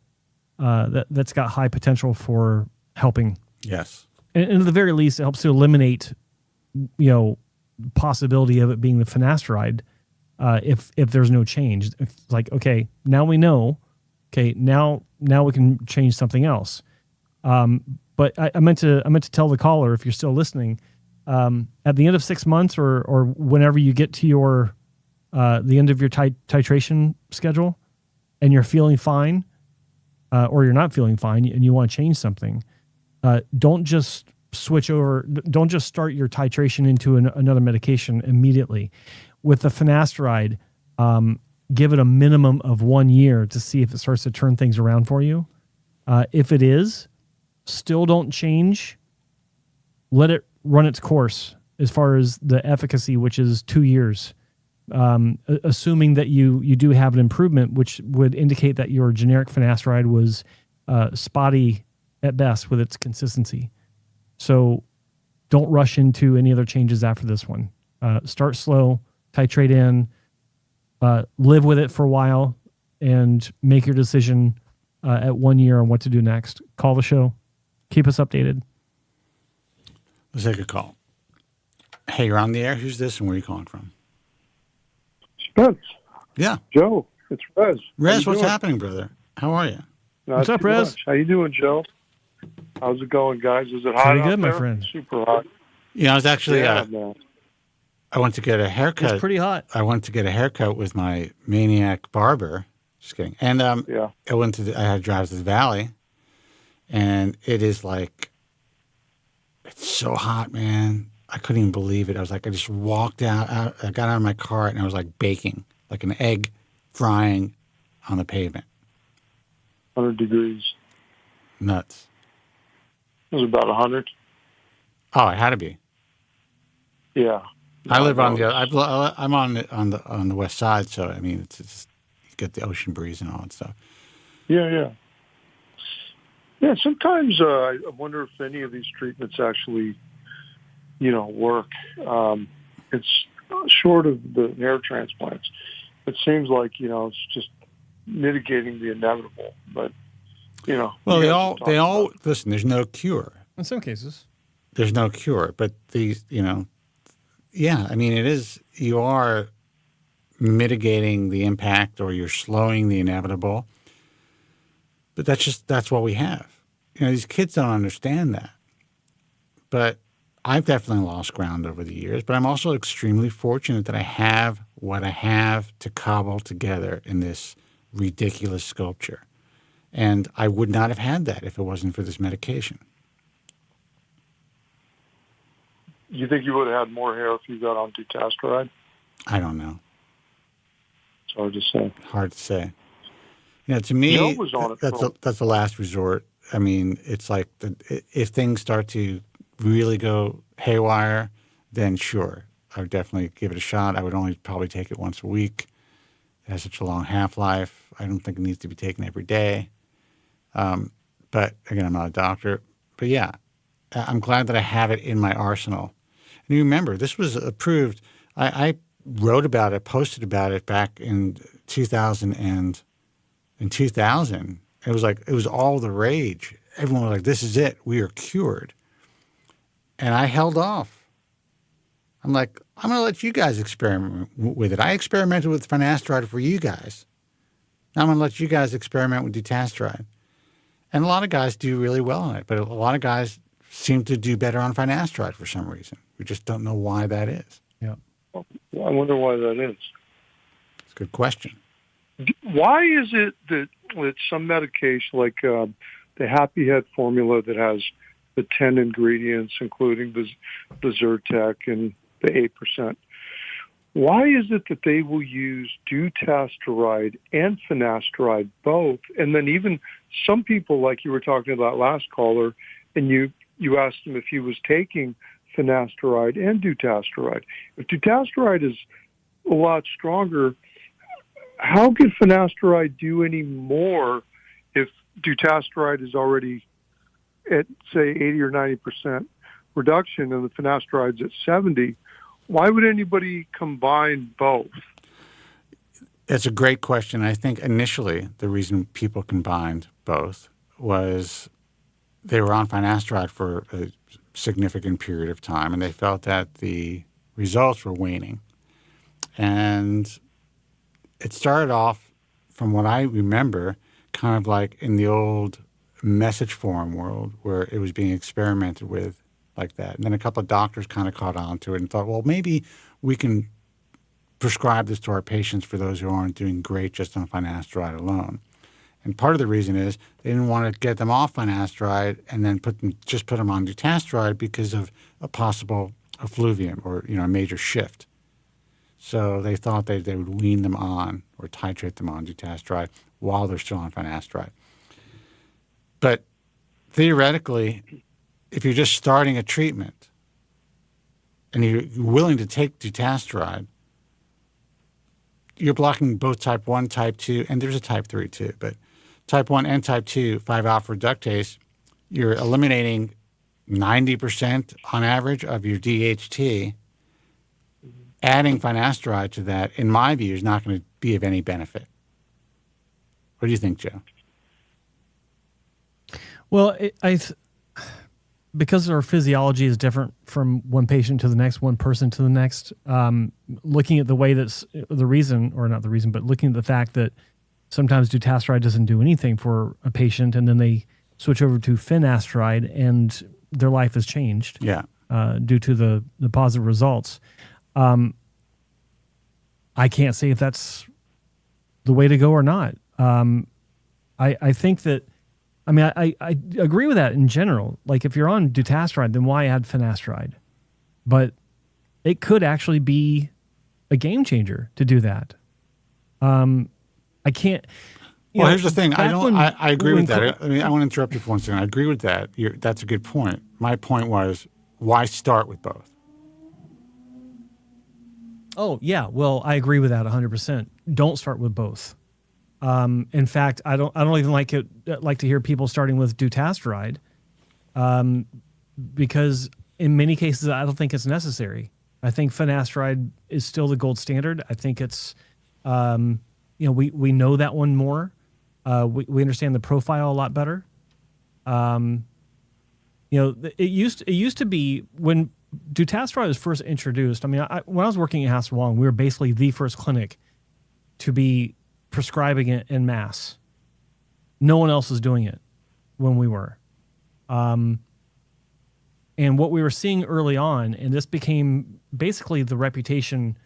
that's got high potential for helping. Yes. And at the very least, it helps to eliminate, possibility of it being the Finasteride. If there's no change, it's like, okay, now we know. Okay, now we can change something else. But I meant to tell the caller, if you're still listening, at the end of 6 months or whenever you get to your the end of your titration schedule, and you're feeling fine, or you're not feeling fine, and you want to change something, don't just switch over. Don't just start your titration into another medication immediately. With the Finasteride, give it a minimum of 1 year to see if it starts to turn things around for you. If it is, still don't change. Let it run its course as far as the efficacy, which is 2 years. Assuming that you do have an improvement, which would indicate that your generic Finasteride was spotty at best with its consistency. So don't rush into any other changes after this one. Start slow, titrate in, live with it for a while, and make your decision at 1 year on what to do next. Call the show. Keep us updated. Let's take a call. Hey, you're on the air. Who's this and where are you calling from? Spence. Yeah. Joe, it's Rez. Rez, what's happening, brother? How are you? What's up, Rez? Much. How you doing, Joe? How's it going, guys? Is it hot Pretty out good, my there? friend. Super hot. I was actually, Man. I went to get a haircut. It's pretty hot. I went to get a haircut with my maniac barber. Just kidding. And Yeah. I had to drive to the valley, and it is like, it's so hot, man. I couldn't even believe it. I was like, I just walked out, I got out of my car, and I was like baking, like an egg frying on the pavement. 100 degrees. Nuts. It was about 100. Oh, it had to be. Yeah. I live on the. I'm on the west side, so I mean, it's just, you get the ocean breeze and all that stuff. Yeah. Yeah, sometimes I wonder if any of these treatments actually, work. It's short of the hair transplants. It seems like, it's just mitigating the inevitable. But, Well, they all listen. There's no cure. In some cases, there's no cure, but these, yeah. I mean, it is. You are mitigating the impact, or you're slowing the inevitable. But that's what we have. These kids don't understand that. But I've definitely lost ground over the years. But I'm also extremely fortunate that I have what I have to cobble together in this ridiculous sculpture. And I would not have had that if it wasn't for this medication. You think you would have had more hair if you got on Dutasteride? I don't know. It's hard to say. Hard to say. To me, Joe was on it that's the last resort. I mean, it's like if things start to really go haywire, then sure, I would definitely give it a shot. I would only probably take it once a week. It has such a long half-life. I don't think it needs to be taken every day. But again, I'm not a doctor. But yeah, I'm glad that I have it in my arsenal. And you remember, this was approved. I wrote about it, posted about it back in 2000 in 2000, it was all the rage. Everyone was like, this is it. We are cured. And I held off. I'm like, I'm going to let you guys experiment with it. I experimented with Finasteride for you guys. Now I'm going to let you guys experiment with Dutasteride. And a lot of guys do really well on it, but a lot of guys seem to do better on Finasteride for some reason. We just don't know why that is. Yeah. Well, I wonder why that is. It's a good question. Why is it that some medication, like the Happy Head formula that has the 10 ingredients, including the Zyrtec and the 8%, why is it that they will use Dutasteride and Finasteride both? And then even some people, like you were talking about last caller, and you asked him if he was taking Finasteride and Dutasteride. If Dutasteride is a lot stronger, how can Finasteride do any more if Dutasteride is already at, say, 80 or 90% reduction and the Finasteride's at 70? Why would anybody combine both? It's a great question. I think initially the reason people combined both was they were on Finasteride for a significant period of time, and they felt that the results were waning. And it started off, from what I remember, kind of like in the old message forum world where it was being experimented with like that. And then a couple of doctors kind of caught on to it and thought, well, maybe we can prescribe this to our patients for those who aren't doing great just on Finasteride alone. And part of the reason is they didn't want to get them off finasteride and then put them on dutasteride because of a possible effluvium or a major shift. So they thought they would wean them on or titrate them on dutasteride while they're still on finasteride. But theoretically, if you're just starting a treatment and you're willing to take dutasteride, you're blocking both type 1, type 2, and there's a type 3 too, but type 1 and type 2 5-alpha reductase, you're eliminating 90% on average of your DHT. Adding finasteride to that, in my view, is not going to be of any benefit. What do you think, Joe? Well, because our physiology is different from one patient to the next, one person to the next, looking at the way that's the reason, or not the reason, but looking at the fact that sometimes dutasteride doesn't do anything for a patient, and then they switch over to finasteride, and their life has changed due to the positive results. I can't say if that's the way to go or not. I think that, I agree with that in general. Like if you're on dutasteride, then why add finasteride? But it could actually be a game changer to do that. I can't. Well, here's the thing. I agree with that. I want to interrupt you for one second. I agree with that. That's a good point. My point was, why start with both? Oh, yeah. Well, I agree with that 100%. Don't start with both. In fact, I don't even like to hear people starting with dutasteride, because in many cases I don't think it's necessary. I think finasteride is still the gold standard. I think it's we know that one more. We understand the profile a lot better. It used to be when Dutasteride was first introduced. When I was working at Hassel Wong, we were basically the first clinic to be prescribing it en masse. No one else was doing it when we were. And what we were seeing early on, and this became basically the reputation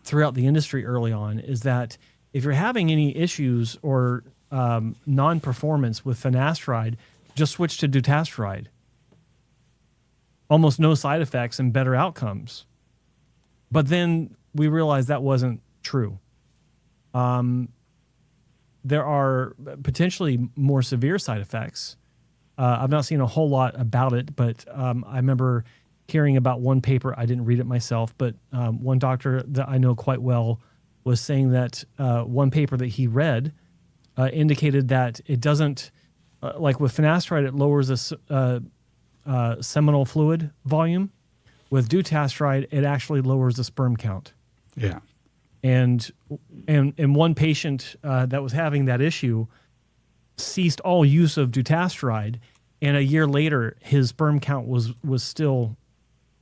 throughout the industry early on, is that if you're having any issues or non-performance with finasteride, just switch to dutasteride. Almost no side effects and better outcomes. But then we realized that wasn't true. There are potentially more severe side effects. I've not seen a whole lot about it, but I remember hearing about one paper. I didn't read it myself, but one doctor that I know quite well was saying that one paper that he read indicated that it doesn't, like with finasteride, it lowers the seminal fluid volume. With dutasteride, it actually lowers the sperm count. Yeah. And one patient that was having that issue ceased all use of dutasteride, and a year later, his sperm count was still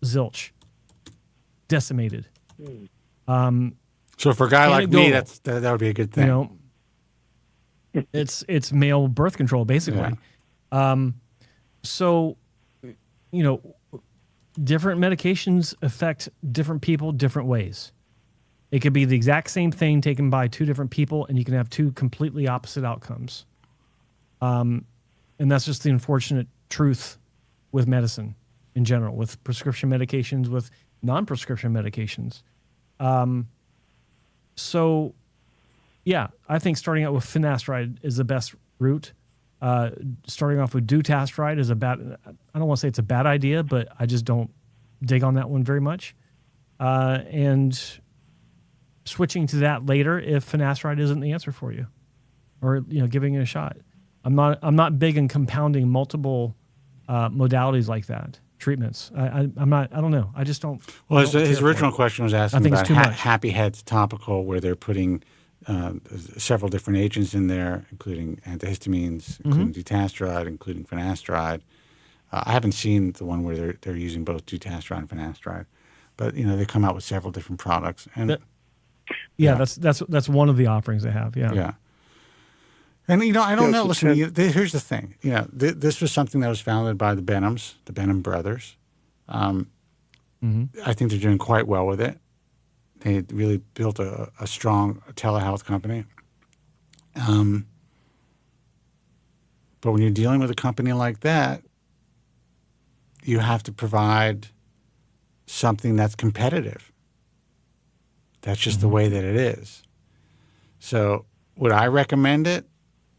zilch, decimated. So for a guy like me, that would be a good thing. It's male birth control, basically. Yeah. Different medications affect different people different ways. It could be the exact same thing taken by two different people, and you can have two completely opposite outcomes. And that's just the unfortunate truth with medicine in general, with prescription medications, with non-prescription medications. I think starting out with finasteride is the best route. Starting off with dutasteride is I don't want to say it's a bad idea, but I just don't dig on that one very much. And switching to that later if finasteride isn't the answer for you, or giving it a shot. I'm not big in compounding multiple modalities like that, treatments. I don't know. I just don't. Well, his original question was asking about Happy Heads topical, where they're putting several different agents in there, including antihistamines, including dutasteride, including finasteride. I haven't seen the one where they're using both dutasteride and finasteride, but they come out with several different products. And that's one of the offerings they have. Yeah. Yeah. And I don't know. Listen, here's the thing. This was something that was founded by the Benhams, the Benham brothers. I think they're doing quite well with it. They really built a strong telehealth company. But when you're dealing with a company like that, you have to provide something that's competitive. That's just the way that it is. So would I recommend it?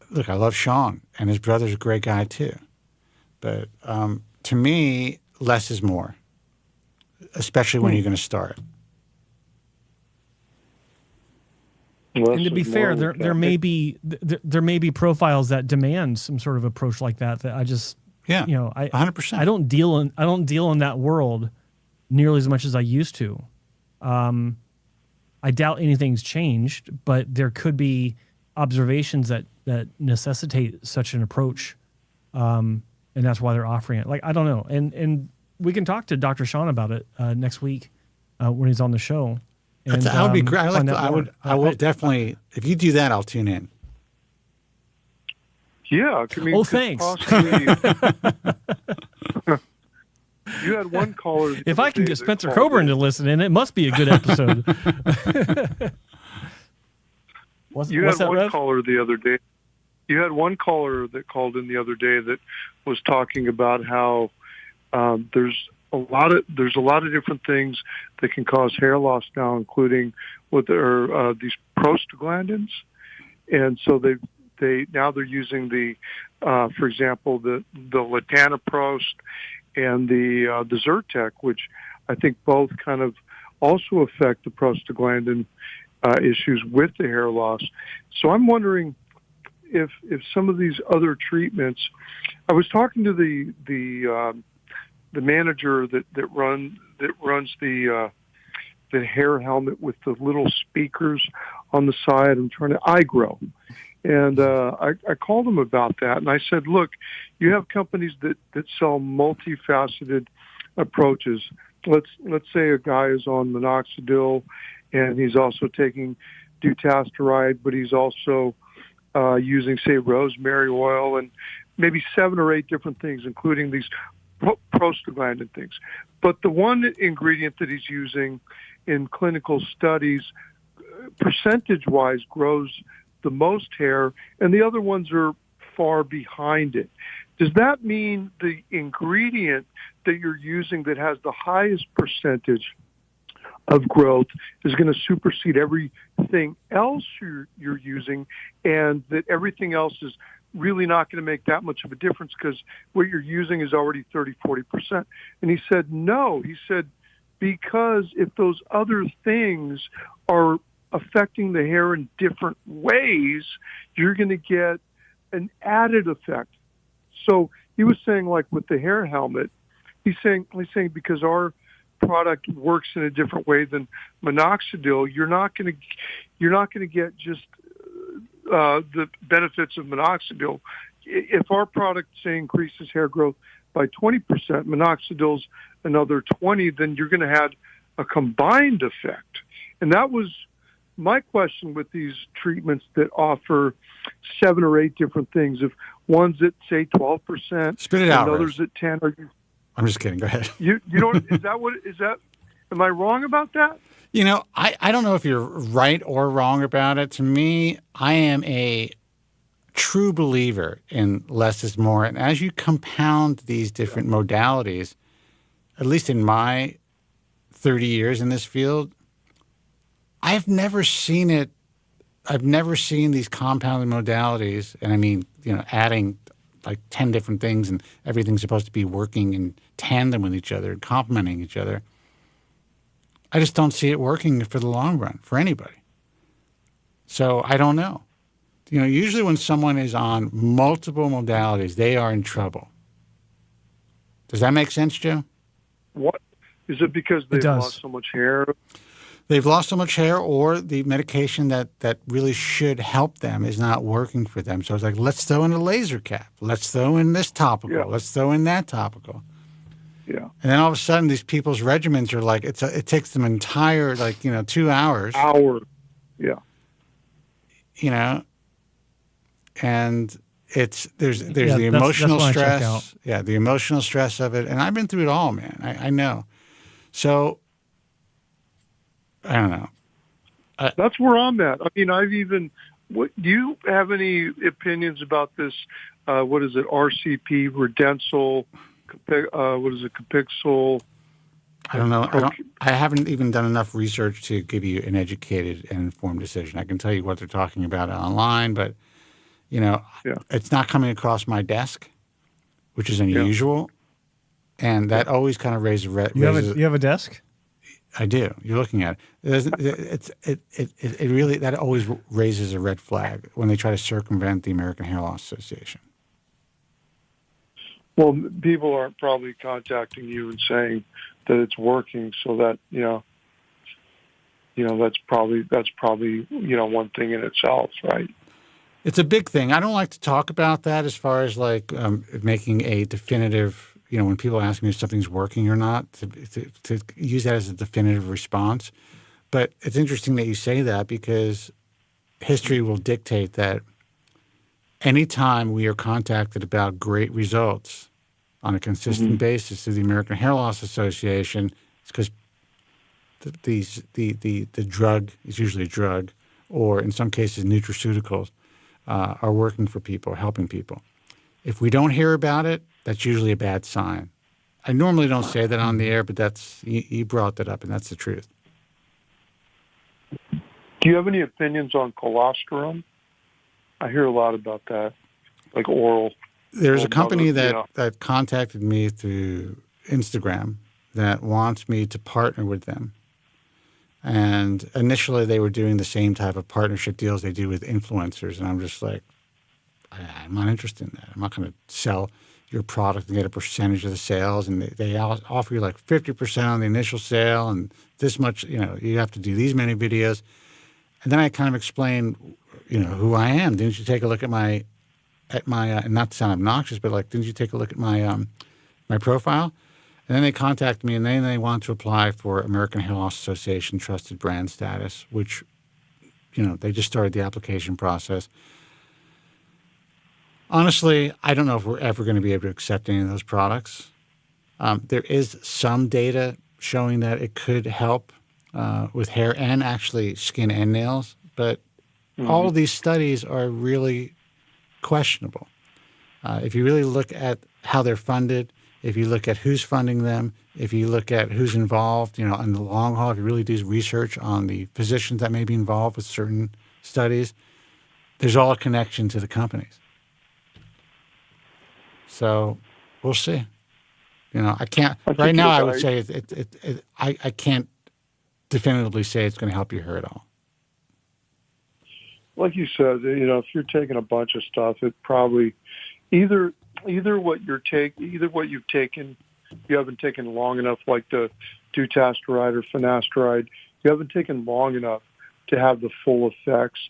Look, I love Sean, and his brother's a great guy too. But to me, less is more, especially when you're going to start. And to be fair, there may be profiles that demand some sort of approach like that I just, Yeah, you know, I 100%. I don't deal in that world nearly as much as I used to. I doubt anything's changed, but there could be observations that necessitate such an approach, and that's why they're offering it. Like, I don't know, and we can talk to Dr. Sean about it next week when he's on the show. And, that would be great. I will I definitely. If you do that, I'll tune in. Yeah. I mean, thanks. Possibly, you had one caller. If I can get Spencer Kobren to listen in, it must be a good episode. You had one caller the other day. You had one caller that called in the other day that was talking about how there's a lot of different things that can cause hair loss now, including with these prostaglandins, and so they're using for example, the latanoprost and the Zyrtec, which I think both kind of also affect the prostaglandin issues with the hair loss. So I'm wondering if some of these other treatments. I was talking to the manager that runs the hair helmet with the little speakers on the side. I'm trying to iGrow. And I called him about that, and I said, look, you have companies that sell multifaceted approaches. Let's say a guy is on minoxidil, and he's also taking Dutasteride, but he's also using, say, rosemary oil and maybe 7 or 8 different things, including these prostaglandin things. But the one ingredient that he's using in clinical studies, percentage-wise, grows the most hair, and the other ones are far behind it. Does that mean the ingredient that you're using that has the highest percentage of growth is going to supersede everything else you're using, and that everything else is really not going to make that much of a difference because what you're using is already 30-40%? And he said, no. He said, because if those other things are affecting the hair in different ways, you're going to get an added effect. So he was saying, like with the hair helmet, he's saying because our product works in a different way than minoxidil, you're not going to get just the benefits of minoxidil. If our product, say, increases hair growth by 20%, minoxidil's another 20, then you're going to have a combined effect. And that was my question with these treatments that offer 7 or 8 different things. If one's at, say, 12%, spit it out, and others at 10, I'm just kidding. Go ahead. You don't? Is that? Am I wrong about that? You know, I don't know if you're right or wrong about it. To me, I am a true believer in less is more. And as you compound these different modalities, at least in my 30 years in this field, I've never seen it. I've never seen these compounded modalities. And I mean, you know, adding like 10 different things and everything's supposed to be working in tandem with each other and complementing each other. I just don't see it working for the long run for anybody. So I don't know. You know, usually when someone is on multiple modalities, they are in trouble. Does that make sense, Joe? What? Is it because they've lost so much hair? They've lost so much hair, or the medication that really should help them is not working for them. So it's like, let's throw in a laser cap. Let's throw in this topical. Yeah. Let's throw in that topical. Yeah. And then all of a sudden, these people's regimens are like, it takes them entire, 2 hours. Yeah. You know, and there's the emotional stress. Yeah, the emotional stress of it. And I've been through it all, man. I know. So, I don't know. That's where I'm at. I mean, I've even what do you have any opinions about this? What is it? RCP, Redensyl, what is it? Capixyl? I don't know. I haven't even done enough research to give you an educated and informed decision. I can tell you what they're talking about online, but it's not coming across my desk, which is unusual, and that always kind of raises. You have a desk? I do. You're looking at it. It really that always raises a red flag when they try to circumvent the American Hair Loss Association. Well, people aren't probably contacting you and saying that it's working, so that that's probably one thing in itself, right? It's a big thing. I don't like to talk about that as far as like making a definitive. When people ask me if something's working or not, to use that as a definitive response. But it's interesting that you say that because history will dictate that anytime we are contacted about great results on a consistent basis through the American Hair Loss Association, it's because the drug is usually a drug, or in some cases nutraceuticals, are working for people, helping people. If we don't hear about it, that's usually a bad sign. I normally don't say that on the air, but you brought that up, and that's the truth. Do you have any opinions on colostrum? I hear a lot about that, like oral. There's a company that contacted me through Instagram that wants me to partner with them. And initially, they were doing the same type of partnership deals they do with influencers, and I'm just like, I'm not interested in that. I'm not going to sell your product and get a percentage of the sales. And they offer you like 50% on the initial sale and this much, you have to do these many videos. And then I kind of explained, who I am. Didn't you take a look at my not to sound obnoxious, but like, didn't you take a look at my profile? And then they contacted me and then they want to apply for American Hair Loss Association trusted brand status, which, they just started the application process. Honestly, I don't know if we're ever going to be able to accept any of those products. There is some data showing that it could help with hair and actually skin and nails, but all of these studies are really questionable. If you really look at how they're funded, if you look at who's funding them, if you look at who's involved, in the long haul, if you really do research on the physicians that may be involved with certain studies, there's all a connection to the companies. So we'll see. I can't right now. I would say I can't definitively say it's going to help your hair at all. Like you said, if you're taking a bunch of stuff, it probably either what you've taken, you haven't taken long enough, like the Dutasteride or Finasteride. You haven't taken long enough to have the full effects.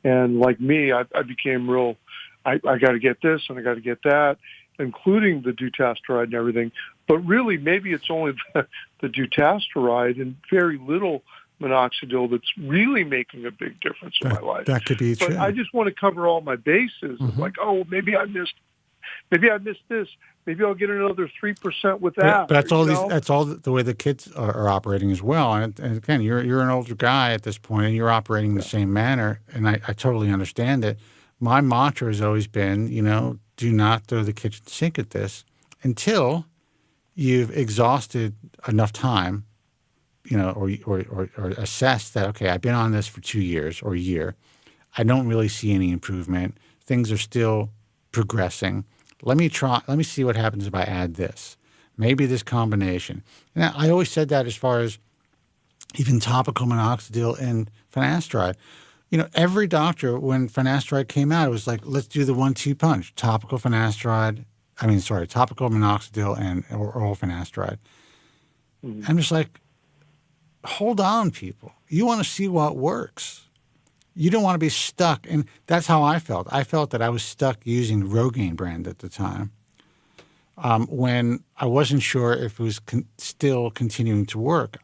And like me, I became real. I got to get this and I got to get that, including the Dutasteride and everything. But really, maybe it's only the Dutasteride and very little minoxidil that's really making a big difference in my life. That could be true. But I just want to cover all my bases. Like, maybe I missed this. Maybe I'll get another 3% with that. But that's all that's all the way the kids are operating as well. And again, you're an older guy at this point, and you're operating in the same manner. And I totally understand it. My mantra has always been, do not throw the kitchen sink at this until you've exhausted enough time, or assessed that, okay, I've been on this for 2 years or a year. I don't really see any improvement. Things are still progressing. Let me see what happens if I add this. Maybe this combination. And I always said that as far as even topical minoxidil and finasteride. Every doctor, when finasteride came out, it was like, let's do the 1-2 punch. Topical minoxidil and oral finasteride. I'm just like, hold on, people. You want to see what works. You don't want to be stuck. And that's how I felt. I felt that I was stuck using Rogaine brand at the time when I wasn't sure if it was still continuing to work.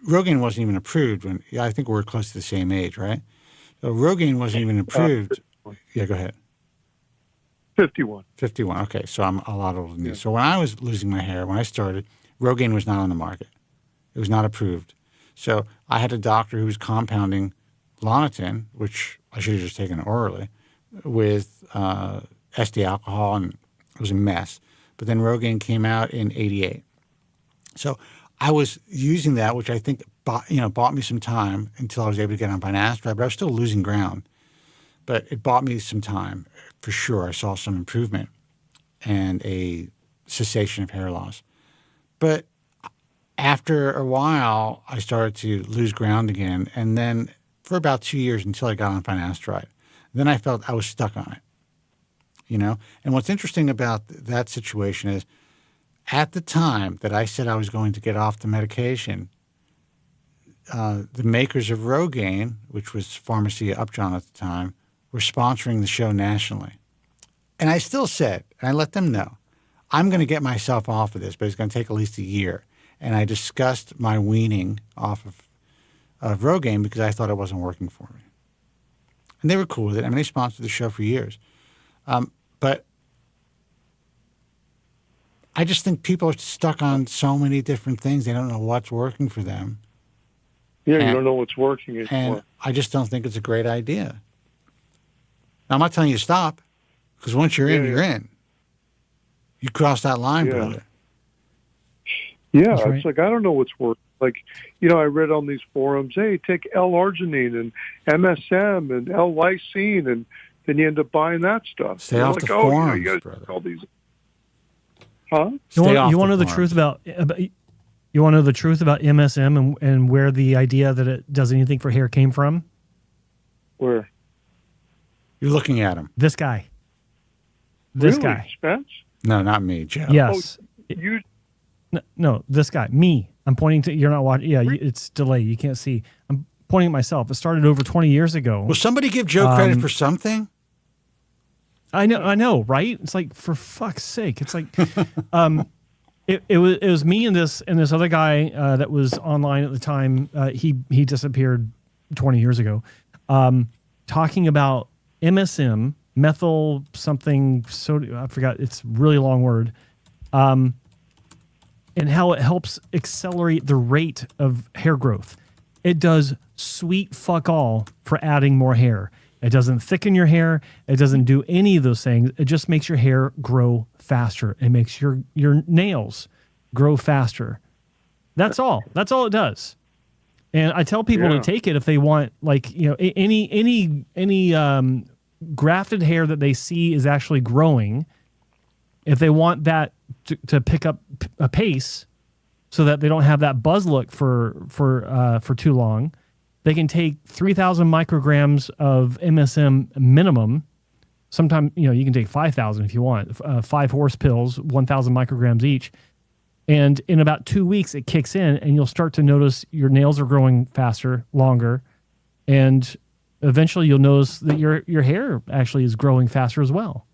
Rogaine wasn't even approved when, I think we were close to the same age, right? So Rogaine wasn't even approved. Yeah, go ahead. 51. 51, okay. So I'm a lot older than you. So when I was losing my hair, when I started, Rogaine was not on the market. It was not approved. So I had a doctor who was compounding Lonitin, which I should have just taken orally, with SD alcohol, and it was a mess. But then Rogaine came out in '88. So I was using that, which I think bought me some time until I was able to get on Finasteride, but I was still losing ground. But it bought me some time, for sure. I saw some improvement and a cessation of hair loss. But after a while, I started to lose ground again, and then for about 2 years until I got on Finasteride. Then I felt I was stuck on it, And what's interesting about that situation is at the time that I said I was going to get off the medication, the makers of Rogaine, which was Pharmacia Upjohn at the time, were sponsoring the show nationally. And I still said, and I let them know, I'm going to get myself off of this, but it's going to take at least a year. And I discussed my weaning off of Rogaine because I thought it wasn't working for me. And they were cool with it. I mean, they sponsored the show for years. But I just think people are stuck on so many different things. They don't know what's working for them. Yeah, you don't know what's working anymore. And I just don't think it's a great idea. Now, I'm not telling you to stop, because once you're in, you're in. You cross that line, brother. Yeah, That's right. It's like, I don't know what's working. Like, I read on these forums, hey, take L-arginine and MSM and L-lysine, and then you end up buying that stuff. Stay off the forums, you brother. all these. Huh? Stay You off want to know the forums. truth about you want to know the truth about MSM and where the idea that it does anything for hair came from? Where? You're looking at him. This guy. This Really, guy. Spence? No, not me, Joe. Yes. You No, this guy. Me. I'm pointing to. You're not watching. Yeah, it's delayed. You can't see. I'm pointing at myself. It started over 20 years ago. Will somebody give Joe credit for something? I know, right? It's like, for fuck's sake. It's like, it was me and this other guy that was online at the time. He disappeared 20 years ago. Talking about MSM, methyl something sodium. I forgot. It's a really long word. And how it helps accelerate the rate of hair growth. It does sweet fuck all for adding more hair. It doesn't thicken your hair. It doesn't do any of those things. It just makes your hair grow faster. It makes your nails grow faster. That's all. That's all it does. And I tell people to take it if they want, any grafted hair that they see is actually growing. If they want that to pick up a pace, so that they don't have that buzz look for too long, they can take 3,000 micrograms of MSM minimum. Sometimes you can take 5,000 if you want. 5 horse pills, 1,000 micrograms each, and in about 2 weeks it kicks in, and you'll start to notice your nails are growing faster, longer, and eventually you'll notice that your hair actually is growing faster as well.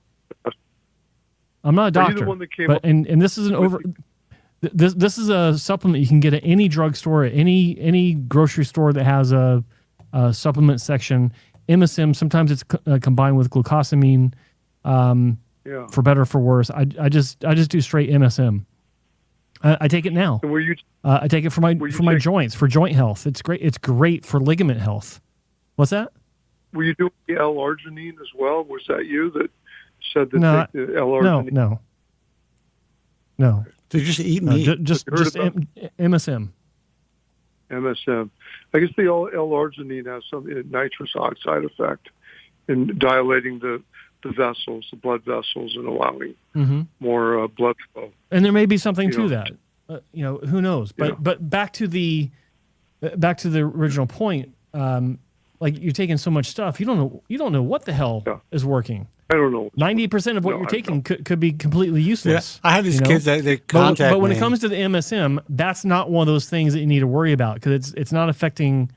I'm not a doctor, but and this is an over. This is a supplement you can get at any drugstore, at any grocery store that has a supplement section. MSM, sometimes it's combined with glucosamine, for better or for worse. I just do straight MSM. I take it now. So I take it for my joints, for joint health. It's great. It's great for ligament health. What's that? Were you doing the L-arginine as well? Was that you that said that take the L-arginine? No. Did you just eat meat? Just MSM. MSM. I guess the L-arginine has some nitrous oxide effect in dilating the vessels, the blood vessels, and allowing more blood flow. And there may be something to that. Who knows? But back to the original point. You're taking so much stuff, you don't know what the hell is working. I don't know. 90% of what you're taking could be completely useless. Yeah, I have these kids that they contact me. But when it comes to the MSM, that's not one of those things that you need to worry about, because it's not affecting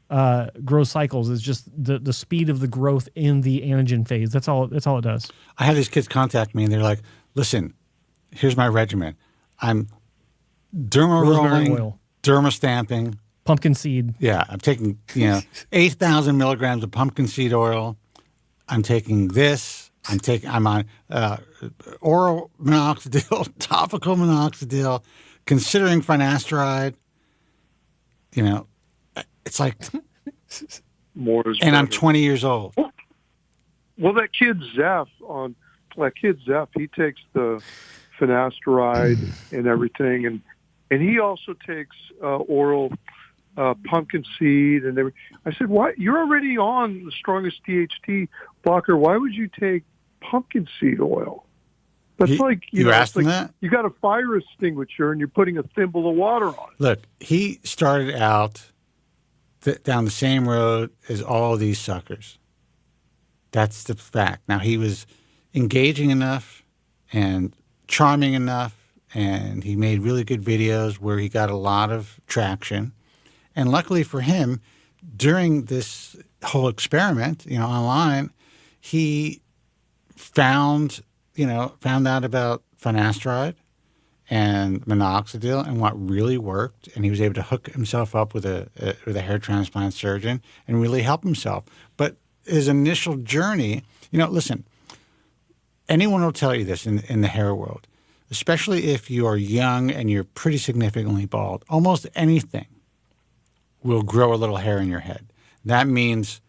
growth cycles. It's just the speed of the growth in the anagen phase. That's all it does. I had these kids contact me, and they're like, "Listen, here's my regimen. I'm derma rolling, oil, derma stamping, pumpkin seed. Yeah, I'm taking 8,000 milligrams of pumpkin seed oil. I'm taking this. I'm on oral minoxidil, topical minoxidil, considering finasteride. It's like more is And I'm better. 20 years old. Well, that kid Zeph, he takes the Finasteride and everything, and he also takes oral pumpkin seed and everything. I said, "Why? You're already on the strongest DHT blocker. Why would you take pumpkin seed oil?" That's You asked him that? You got a fire extinguisher and you're putting a thimble of water on it. Look, he started out down the same road as all these suckers. That's the fact. Now, he was engaging enough and charming enough, and he made really good videos where he got a lot of traction. And luckily for him, during this whole experiment, online, he found out about Finasteride and minoxidil and what really worked, and he was able to hook himself up with a hair transplant surgeon and really help himself. But his initial journey, listen, anyone will tell you this in the hair world, especially if you are young and you're pretty significantly bald. Almost anything will grow a little hair in your head. That means,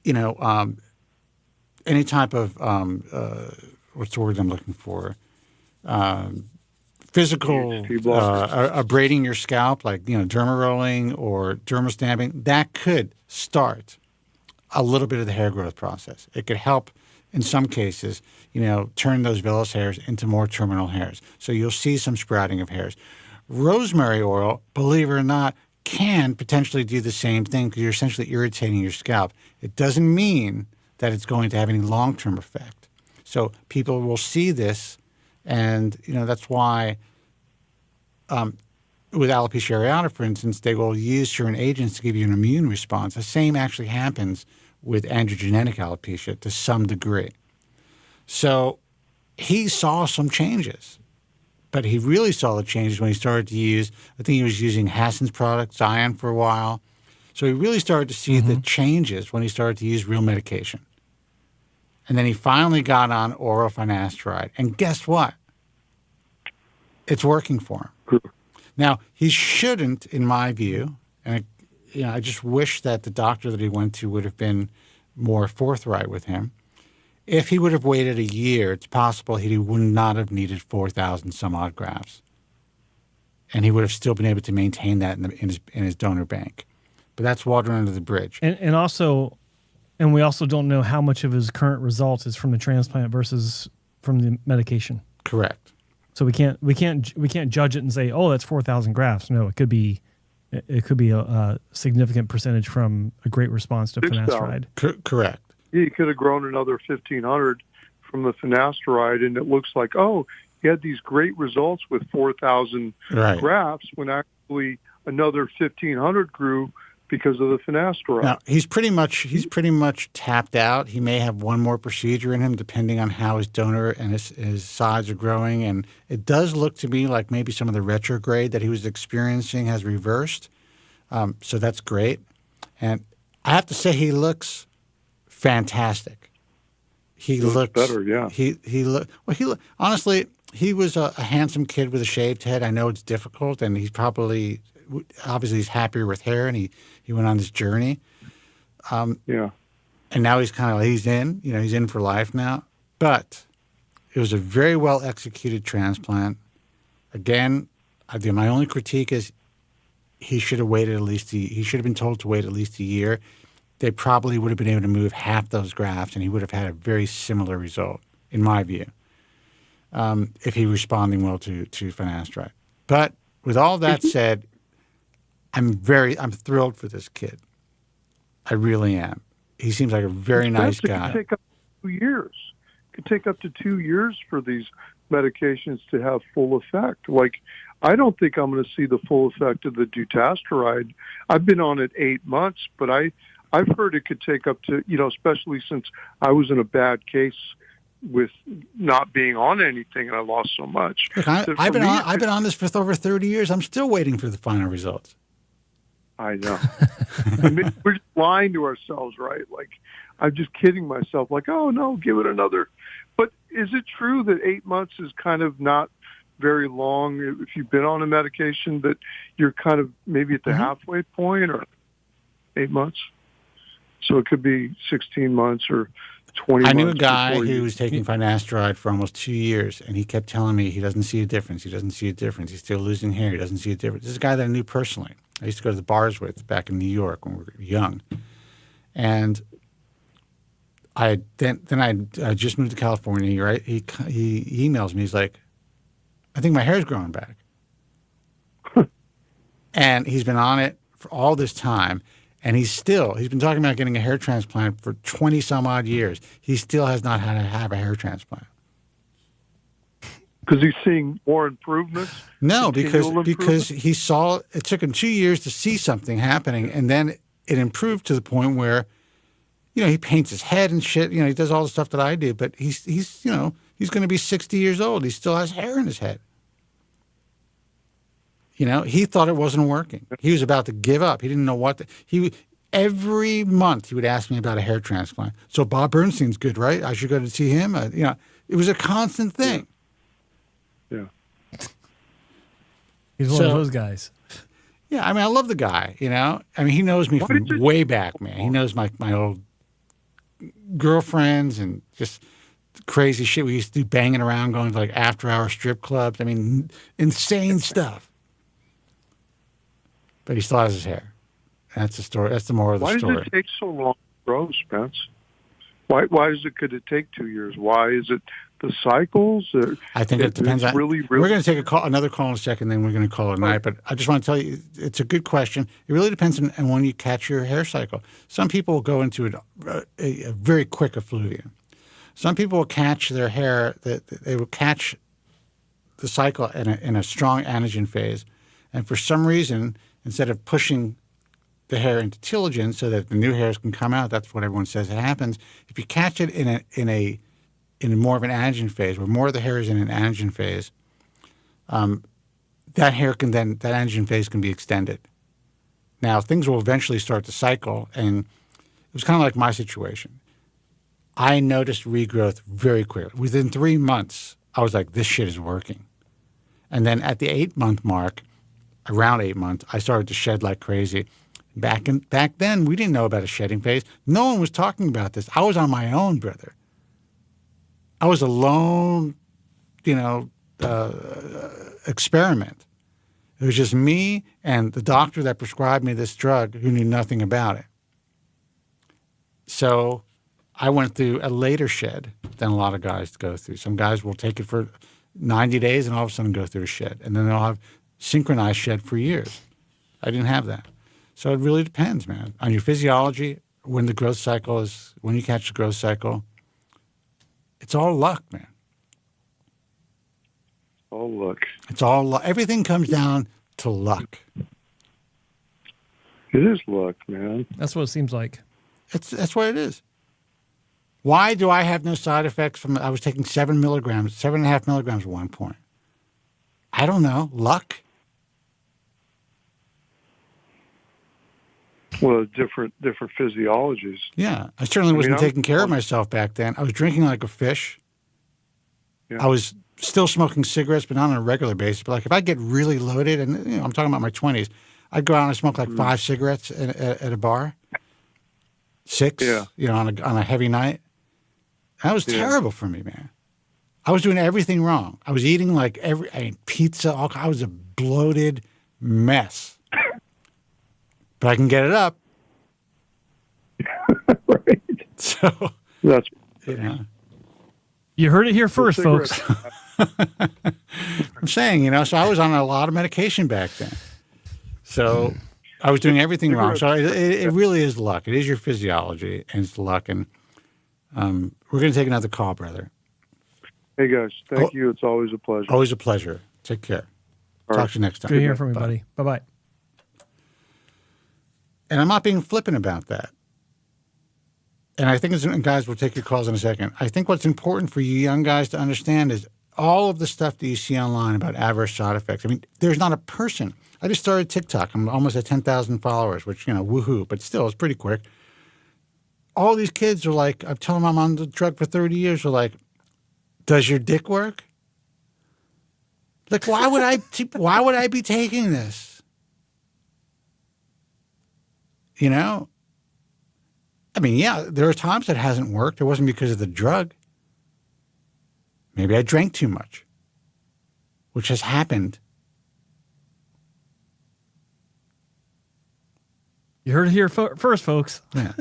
any type of what's the word I'm looking for? Physical abrading your scalp, like derma rolling or derma stamping. That could start a little bit of the hair growth process. It could help in some cases, turn those vellus hairs into more terminal hairs. So you'll see some sprouting of hairs. Rosemary oil, believe it or not, can potentially do the same thing because you're essentially irritating your scalp. It doesn't mean that it's going to have any long-term effect. So people will see this, and that's why with alopecia areata, for instance, they will use certain agents to give you an immune response. The same actually happens with androgenic alopecia to some degree. So he saw some changes, but he really saw the changes when he started to use, I think he was using Hassan's product, Zion, for a while. So he really started to see the changes when he started to use real medication. And then he finally got on oral finasteride. And guess what? It's working for him. Now, he shouldn't, in my view, and I just wish that the doctor that he went to would have been more forthright with him. If he would have waited a year, it's possible he would not have needed 4,000 some odd grafts. And he would have still been able to maintain that in his donor bank. But that's water under the bridge. And we also don't know how much of his current results is from the transplant versus from the medication. Correct. So we can't judge it and say, oh, that's 4,000 grafts. No, it could be a significant percentage from a great response to finasteride. Correct. He could have grown another 1,500 from the finasteride, and it looks like, he had these great results with 4,000 grafts when actually another 1,500 grew because of the finasteride. Now, he's pretty much tapped out. He may have one more procedure in him depending on how his donor and his sides are growing. And it does look to me like maybe some of the retrograde that he was experiencing has reversed. So that's great. And I have to say he looks fantastic. He looks better, yeah. Honestly, he was a handsome kid with a shaved head. I know it's difficult, and he's obviously he's happier with hair, and he went on this journey. Yeah. And now he's in for life now. But it was a very well executed transplant. Again, my only critique is he should have waited he should have been told to wait at least a year. They probably would have been able to move half those grafts, and he would have had a very similar result, in my view, if he was responding well to finasteride. But with all that said, I'm thrilled for this kid. I really am. He seems like a very nice guy. It could take up to 2 years. It could take up to 2 years for these medications to have full effect. Like, I don't think I'm going to see the full effect of the Dutasteride. I've been on it 8 months, but I've heard it could take up to, especially since I was in a bad case with not being on anything and I lost so much. Look, I've been on this for over 30 years. I'm still waiting for the final results. I know. We're just lying to ourselves, right? Like, I'm just kidding myself. Like, oh no, give it another. But is it true that 8 months is kind of not very long if you've been on a medication, that you're kind of maybe at the halfway point? Or 8 months. So it could be 16 months or 20 months. I knew a guy who was taking Finasteride for almost 2 years, and he kept telling me he doesn't see a difference. He doesn't see a difference. He's still losing hair. He doesn't see a difference. This is a guy that I knew personally. I used to go to the bars with back in New York when we were young. And I just moved to California, right? He emails me. He's like, I think my hair's growing back. And he's been on it for all this time. And he's been talking about getting a hair transplant for 20 some odd years. He still has not had to have a hair transplant. Because he's seeing more improvements? No, because he saw, it took him 2 years to see something happening. And then it improved to the point where, he paints his head and shit. He does all the stuff that I do. But he's going to be 60 years old. He still has hair in his head. He thought it wasn't working. He was about to give up. He didn't know what every month he would ask me about a hair transplant. So Bob Bernstein's good, right? I should go to see him. It was a constant thing. Yeah. He's one of those guys. Yeah, I love the guy, he knows me from way back, man. He knows my old girlfriends and just crazy shit we used to do, banging around, going to after-hour strip clubs. Insane stuff. But he still has his hair. That's the story. That's the moral of the story. Why does it take so long to grow, Spence? Could it take 2 years? Why is it the cycles? I think it depends on. Really, we're going to take another call in a second, then we're going to call it a night. But I just want to tell you, it's a good question. It really depends on when you catch your hair cycle. Some people will go into a very quick effluvium. Some people will catch their hair. They will catch the cycle in a strong anagen phase, and for some reason, instead of pushing the hair into telogen so that the new hairs can come out, that's what everyone says it happens. If you catch it in more of an anagen phase, where more of the hair is in an anagen phase, that anagen phase can be extended. Now, things will eventually start to cycle, and it was kind of like my situation. I noticed regrowth very quickly. Within 3 months, I was like, this shit is working. And then at the 8-month mark, around 8 months, I started to shed like crazy. Back then, we didn't know about a shedding phase. No one was talking about this. I was on my own, brother. I was a lone, experiment. It was just me and the doctor that prescribed me this drug who knew nothing about it. So I went through a later shed than a lot of guys go through. Some guys will take it for 90 days and all of a sudden go through a shed. And then they'll have synchronized shed for years. I didn't have that. So it really depends, man, on your physiology, when you catch the growth cycle. It's all luck, man. All luck. It's all luck. Everything comes down to luck. It is luck, man. That's what it seems like. That's what it is. Why do I have no side effects I was taking 7.5 milligrams at one point? I don't know. Luck? Well, different physiologies. Yeah. I certainly wasn't taking care of myself back then. I was drinking like a fish. Yeah. I was still smoking cigarettes, but not on a regular basis. But if I get really loaded, and I'm talking about my 20s, I'd go out and smoke like 5 cigarettes at a bar. 6, on a heavy night. That was terrible for me, man. I was doing everything wrong. I was eating like pizza. I was a bloated mess. But I can get it up. Right. So that's You heard it here first, folks. I'm saying, so I was on a lot of medication back then. So I was doing everything wrong. So it really is luck. It is your physiology, and it's luck. And we're going to take another call, brother. Hey, guys. Thank you. It's always a pleasure. Always a pleasure. Take care. Talk to you next time. Good hearing from you, buddy. Bye-bye. And I'm not being flippant about that. And I think, guys, we'll take your calls in a second. I think what's important for you young guys to understand is all of the stuff that you see online about adverse side effects. There's not a person. I just started TikTok. I'm almost at 10,000 followers, which, woohoo, but still, it's pretty quick. All these kids are like, I'm telling them I'm on the drug for 30 years, are like, does your dick work? Like, why would I be taking this? You know? I mean, yeah, there are times it hasn't worked. It wasn't because of the drug. Maybe I drank too much, which has happened. You heard it here first, folks. Yeah.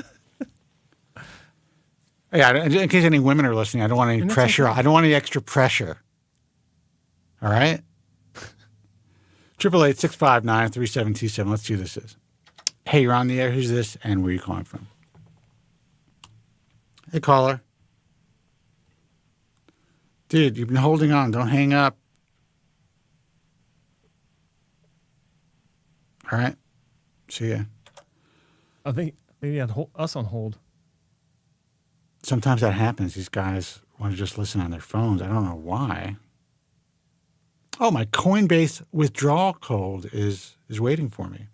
Yeah, in case any women are listening, I don't want any pressure. Okay. I don't want any extra pressure. All right? 888-659-3727. Let's see who this is. Hey, you're on the air. Who's this? And where are you calling from? Hey, caller. Dude, you've been holding on. Don't hang up. All right. See ya. I think he had us on hold. Sometimes that happens. These guys want to just listen on their phones. I don't know why. Oh, my Coinbase withdrawal code is waiting for me.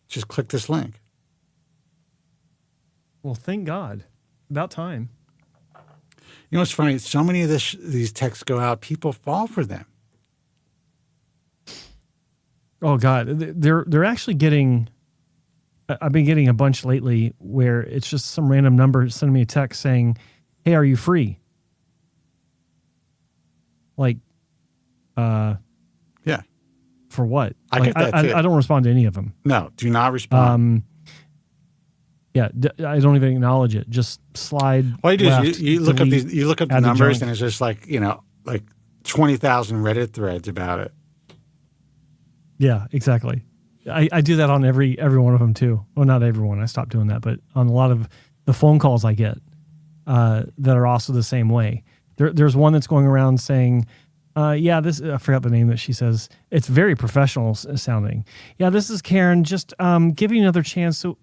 Just click this link. Well, thank God. About time. You know what's funny? So many of these texts go out. People fall for them. Oh God, they're actually getting. I've been getting a bunch lately where it's just some random number sending me a text saying, "Hey, are you free?" Like, yeah. For what? I get that too. I don't respond to any of them. No, do not respond. Yeah, I don't even acknowledge it. Just slide. All you do is you look up delete, you look up the numbers, and it's just like 20,000 Reddit threads about it. Yeah, exactly. I do that on every one of them too. Well, not everyone. I stopped doing that, but on a lot of the phone calls I get that are also the same way. There's one that's going around saying, yeah, this, I forgot the name that she says. It's very professional sounding. Yeah, this is Karen. Just giving you another chance to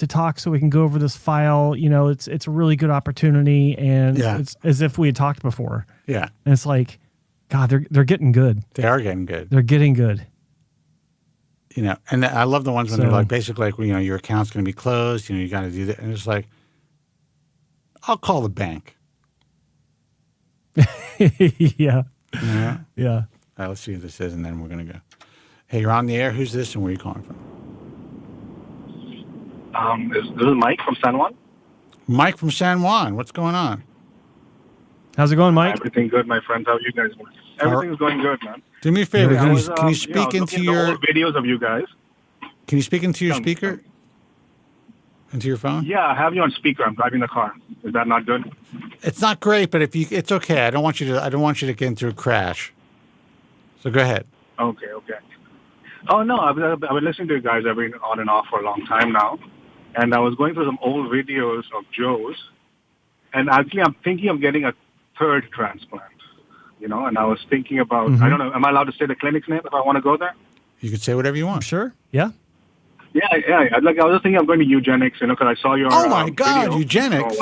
talk so we can go over this file. You know, it's a really good opportunity, and it's as if we had talked before. Yeah. And it's like, God, they're getting good. They are getting good. They're getting good. You know, and I love the ones when they're like, basically, like, your account's going to be closed. You got to do that. And it's like, I'll call the bank. Yeah. Yeah. Yeah. All right, let's see who this is, and then we're going to go. Hey, you're on the air. Who's this, and where are you calling from? This is Mike from San Juan. Mike from San Juan. What's going on? How's it going, Mike? Everything good, my friends. How are you guys doing? Everything's going good, man. Do me a favor. Can you speak into your old videos of you guys? Can you speak into your speaker? Into your phone? Yeah, I have you on speaker. I'm driving the car. Is that not good? It's not great, but it's okay. I don't want you to get into a crash. So go ahead. Okay. Oh no, I've been listening to you guys on and off for a long time now, and I was going through some old videos of Joe's, and actually I'm thinking of getting a third transplant. And I was thinking about, I don't know, am I allowed to say the clinic's name if I want to go there? You can say whatever you want. Sure. Yeah. Yeah. I was just thinking of going to Eugenics, because I saw your Oh my God, video. Eugenics.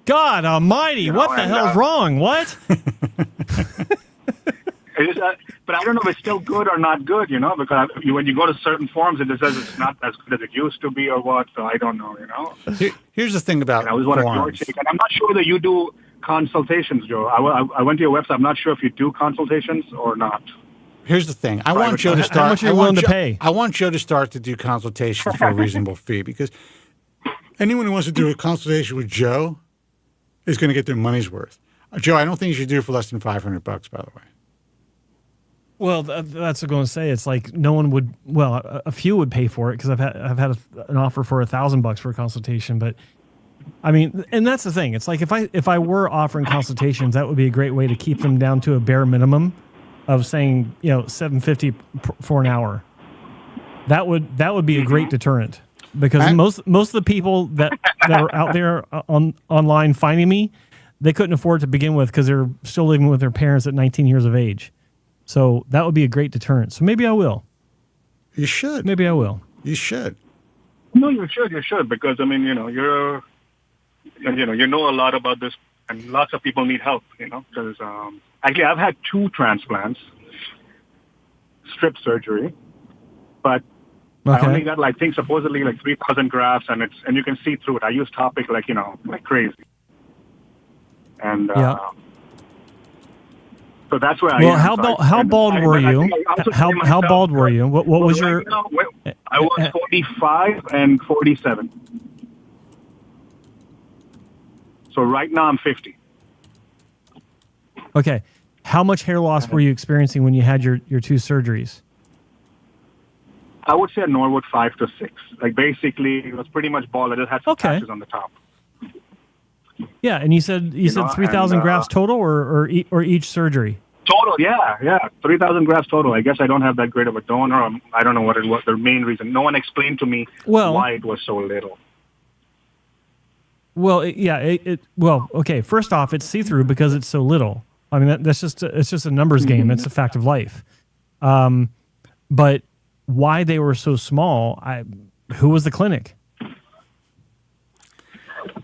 God almighty, what the hell's wrong? What? But I don't know if it's still good or not good, because when you go to certain forums, it says it's not as good as it used to be or what, so I don't know, Here's the thing about forums. And I'm not sure that you do consultations, Joe. I went to your website. I'm not sure if you do consultations or not. Here's the thing. I want Joe to start. How much are you willing to pay? I want Joe to start to do consultations for a reasonable fee, because anyone who wants to do a consultation with Joe is going to get their money's worth. Joe, I don't think you should do it for less than $500, by the way. Well, that's what I'm going to say. It's like no one would. Well, a few would pay for it, because I've had an offer for $1,000 for a consultation, but. I mean, and that's the thing. It's like if I were offering consultations, that would be a great way to keep them down to a bare minimum of saying, $750 for an hour. That would be a great deterrent, because most of the people that are out there online finding me, they couldn't afford to begin with, because they're still living with their parents at 19 years of age. So that would be a great deterrent. So maybe I will. You should. Maybe I will. You should. No, you should, because I mean, you're. You know a lot about this, and lots of people need help, because actually I've had 2 transplants, strip surgery, but I only got, I think, supposedly 3,000 grafts, and you can see through it. I use Topic like crazy. And So that's where I Well, am. how bald were you? How bald were you? What was your? I was 45 and 47. So right now I'm 50. Okay. How much hair loss were you experiencing when you had your 2 surgeries? I would say a Norwood 5 to 6. Like basically, it was pretty much bald. I just had some patches on the top. Yeah, and you said 3,000 grafts total, or each surgery? Total, yeah, 3,000 grafts total. I guess I don't have that great of a donor. I don't know what it was. The main reason, no one explained to me why it was so little. Well, well, okay. First off, it's see-through because it's so little. I mean, it's just a numbers game. It's a fact of life. But why they were so small? Who was the clinic?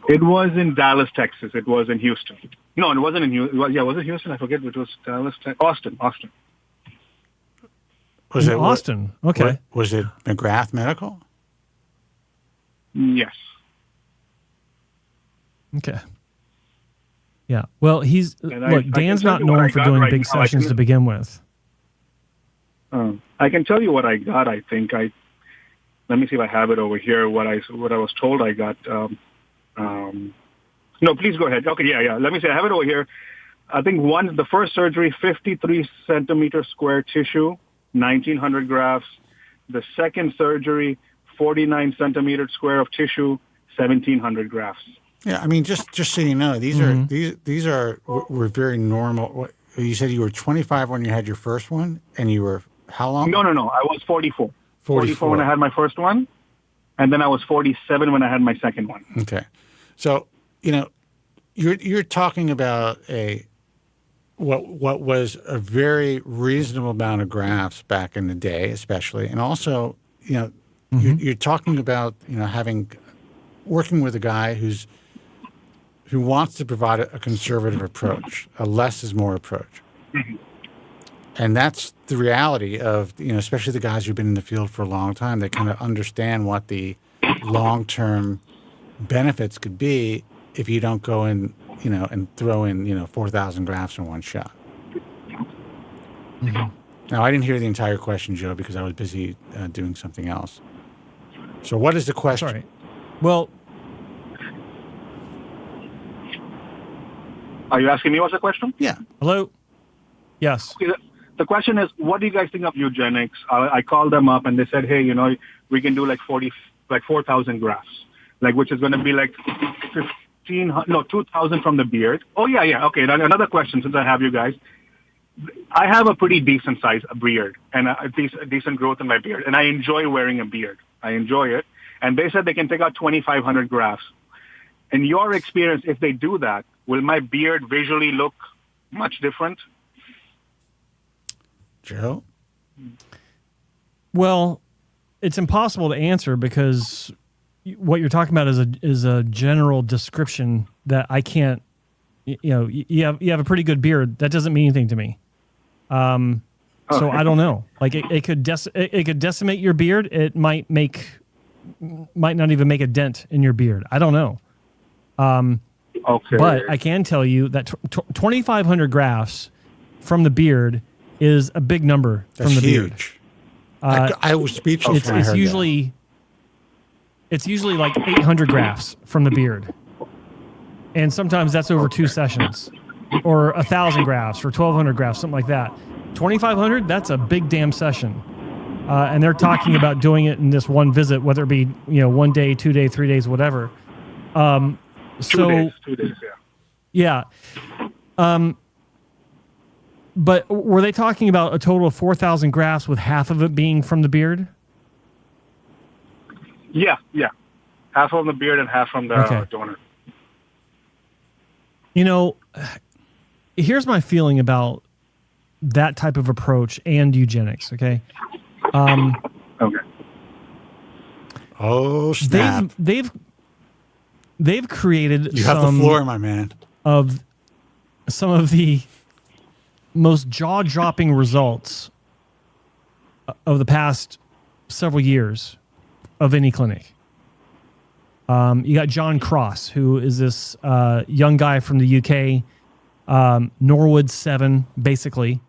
It was in Dallas, Texas. It was in Houston. No, it wasn't in Houston. Was it Houston? I forget. It was Dallas, Austin. Was it Austin? Okay. Was it McGrath Medical? Yes. Okay. Yeah. Well, Dan's not known for doing big sessions to begin with. I can tell you what I got. I think let me see if I have it over here. What I was told I got. No, please go ahead. Okay, yeah. Let me see. I have it over here. I think the first surgery, 53 centimeter square tissue, 1,900 grafts. The second surgery, 49 centimeter square of tissue, 1,700 grafts. Yeah, I mean, just so you know, these were very normal. You said you were 25 when you had your first one, and you were how long? No. I was 44. 44 when I had my first one, and then I was 47 when I had my second one. Okay, so you're talking about what was a very reasonable amount of grafts back in the day, especially, and also you're talking about working with a guy who wants to provide a conservative approach, a less is more approach. Mm-hmm. And that's the reality of, especially the guys who've been in the field for a long time. They kind of understand what the long-term benefits could be if you don't go in, and throw in, 4,000 grafts in one shot. Mm-hmm. Now, I didn't hear the entire question, Joe, because I was busy doing something else. So what is the question? Sorry. Well, are you asking me what's the question? Yeah. Hello? Yes. Okay, the question is, what do you guys think of Eugenics? I called them up and they said, hey, we can do 4,000 grafts, which is going to be 2,000 from the beard. Oh, yeah. Okay, another question since I have you guys. I have a pretty decent size beard and a decent growth in my beard, and I enjoy wearing a beard. I enjoy it. And they said they can take out 2,500 grafts. In your experience, if they do that, will my beard visually look much different? Joe? Well, it's impossible to answer because what you're talking about is a general description that I can't. You have a pretty good beard. That doesn't mean anything to me. So I don't know. It could decimate your beard. It might not even make a dent in your beard. I don't know. Okay. But I can tell you that 2,500 grafts from the beard is a big number from the beard. I was speechless when I heard It's usually 800 grafts from the beard. And sometimes that's over 2 sessions. Or 1,000 grafts or 1,200 grafts, something like that. 2,500, that's a big damn session. And they're talking about doing it in this one visit, whether it be 1 day, 2 days, 3 days, whatever. 2 days, yeah. Yeah. But were they talking about a total of 4,000 grafts with half of it being from the beard? Yeah. Half from the beard and half from the donor. Here's my feeling about that type of approach and eugenics, okay? Okay. Oh, snap. They've created You have the floor, my man. Of some of the most jaw-dropping results of the past several years of any clinic. You got John Cross, who is this young guy from the UK. Norwood 7, basically.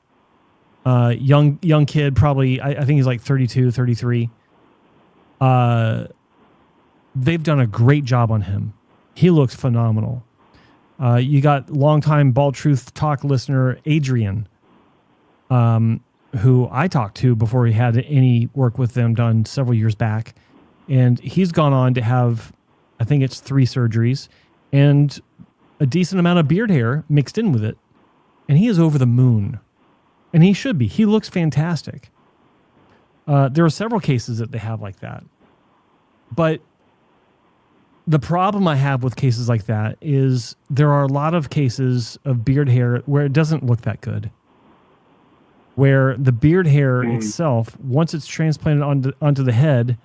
Young kid, probably, I think he's like 32, 33. They've done a great job on him. He looks phenomenal. You got longtime Bald Truth Talk listener, Adrian, who I talked to before he had any work with them done several years back. And he's gone on to have, I think it's 3 surgeries and a decent amount of beard hair mixed in with it. And he is over the moon. And he should be. He looks fantastic. There are several cases that they have like that. But the problem I have with cases like that is there are a lot of cases of beard hair where it doesn't look that good. Where the beard hair itself, once it's transplanted onto the head,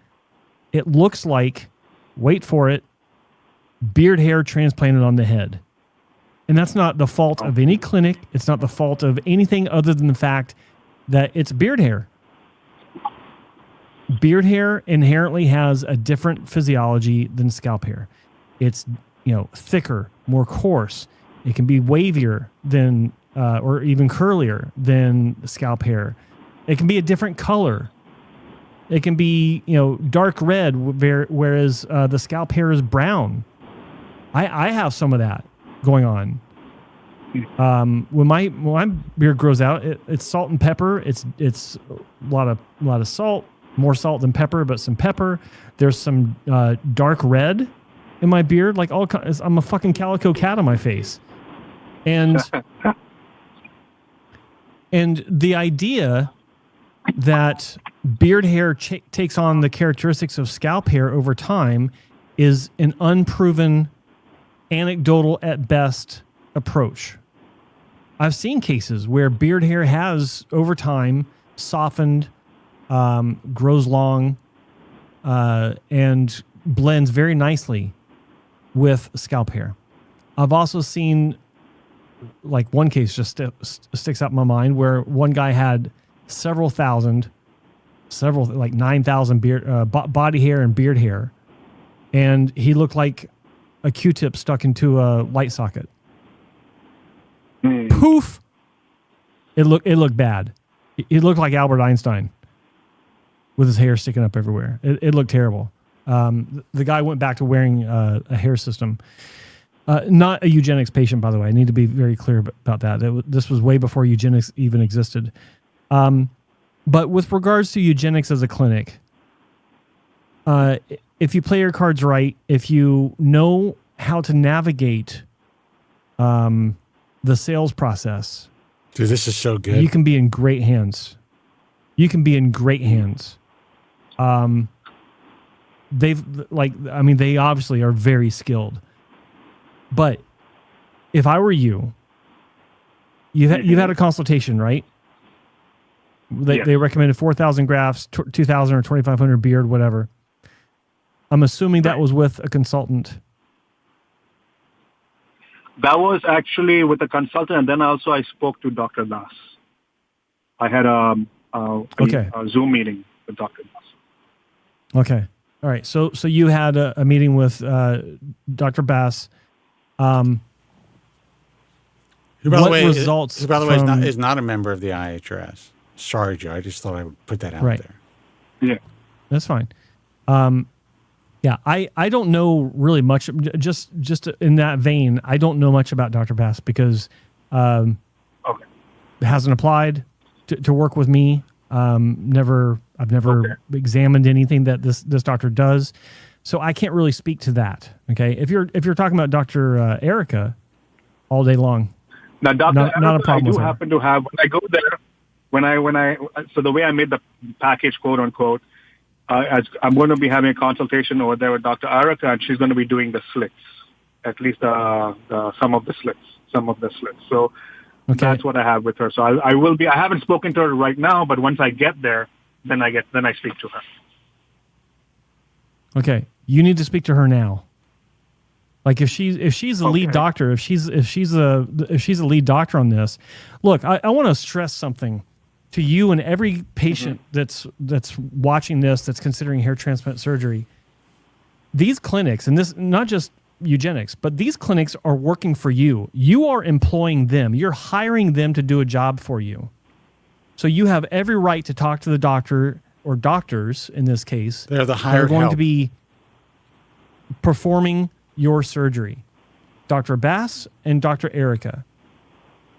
it looks like, wait for it, beard hair transplanted on the head. And that's not the fault of any clinic. It's not the fault of anything other than the fact that it's beard hair. Beard hair inherently has a different physiology than scalp hair. It's, thicker, more coarse. It can be wavier than, or even curlier than scalp hair. It can be a different color. It can be, dark red, whereas the scalp hair is brown. I have some of that going on. When my beard grows out, it's salt and pepper. It's a lot of salt, more salt than pepper, but some pepper. There's some dark red in my beard, like I'm a fucking calico cat on my face, and the idea that beard hair takes on the characteristics of scalp hair over time is an unproven, anecdotal at best approach. I've seen cases where beard hair has over time softened, grows long, and blends very nicely with scalp hair. I've also seen, like, one case just sticks out in my mind where one guy had several 9,000 beard, body hair and beard hair, and he looked like a Q-tip stuck into a light socket. Poof! It looked bad. It looked like Albert Einstein with his hair sticking up everywhere. It looked terrible. The guy went back to wearing a hair system. Not a eugenics patient, by the way. I need to be very clear about that. This was way before eugenics even existed. But with regards to eugenics as a clinic, if you play your cards right, if you know how to navigate the sales process, dude, this is so good. You can be in great hands. They obviously are very skilled. But if I were you've had a consultation, right? They recommended 4,000 grafts, 2,000 or 2,500 beard, whatever. I'm assuming that was with a consultant. That was actually with a consultant, and then also I spoke to Dr. Das. I had a Zoom meeting with Dr. Das. Okay. All right. So you had a meeting with Dr. Bass. Who, by the way, is not a member of the IHRS. Sorry, Joe. I just thought I would put that out there. Yeah. That's fine. Yeah, I don't know really much. Just in that vein, I don't know much about Dr. Bass because it hasn't applied to work with me. I've never examined anything that this doctor does, so I can't really speak to that. Okay, if you're talking about Dr. Erica all day long, now Dr. Erica, not a problem. I do happen to have when I go there. So the way I made the package, quote unquote. As I'm going to be having a consultation over there with Dr. Erica, and she's going to be doing the slits, at least some of the slits. So that's what I have with her. So I will be. I haven't spoken to her right now, but once I get there, then I speak to her. Okay, you need to speak to her now. Like if she's a lead doctor, if she's a lead doctor on this, look, I want to stress something to you and every patient that's watching this, that's considering hair transplant surgery. These clinics, and this not just Eugenics, but these clinics are working for you. You are employing them. You're hiring them to do a job for you. So you have every right to talk to the doctor or doctors in this case. They're the hired They're going help. to be performing your surgery. Dr. Bass and Dr. Erica.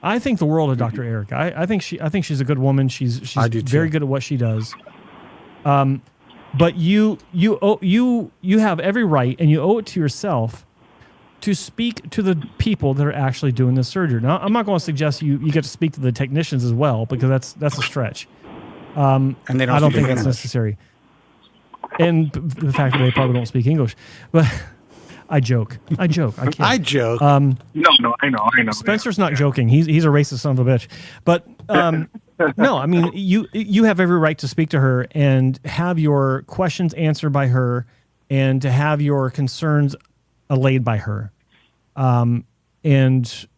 I think the world of Dr. Erica. I think she's a good woman. She's very good at what she does. But you have every right, and you owe it to yourself to speak to the people that are actually doing this surgery. Now, I'm not going to suggest you get to speak to the technicians as well, because that's a stretch. And they don't I don't speak think that's English. necessary. And the fact that they probably don't speak English, but I joke. I kid. I joke. No, I know. Spencer's not joking. He's a racist son of a bitch. But no, I mean, you have every right to speak to her and have your questions answered by her, and to have your concerns allayed by her. And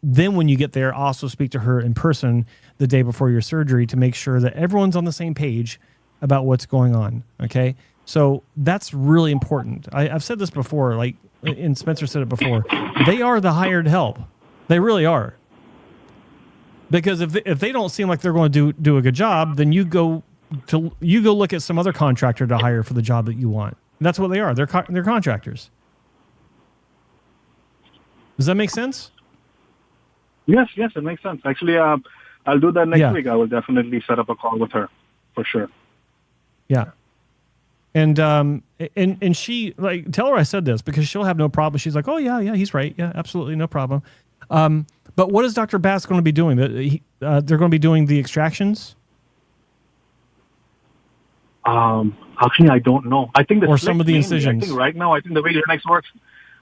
then when you get there, also speak to her in person the day before your surgery to make sure that everyone's on the same page about what's going on. Okay, so that's really important. I've said this before, like, and Spencer said it before. They are the hired help. They really are. Because if they don't seem like they're going to do a good job, then you go look at some other contractor to hire for the job that you want. And that's what they are. They're contractors. Does that make sense? Yes, it makes sense. Actually, I'll do that next week. I will definitely set up a call with her, for sure. Yeah. And she, like, tell her I said this, because she'll have no problem. She's like, oh yeah, he's right. Yeah, absolutely, no problem. But what is Dr. Bass going to be doing? They're going to be doing the extractions? Actually, I don't know. I think or some of the incisions. I think right now, I think the way Eugenics works,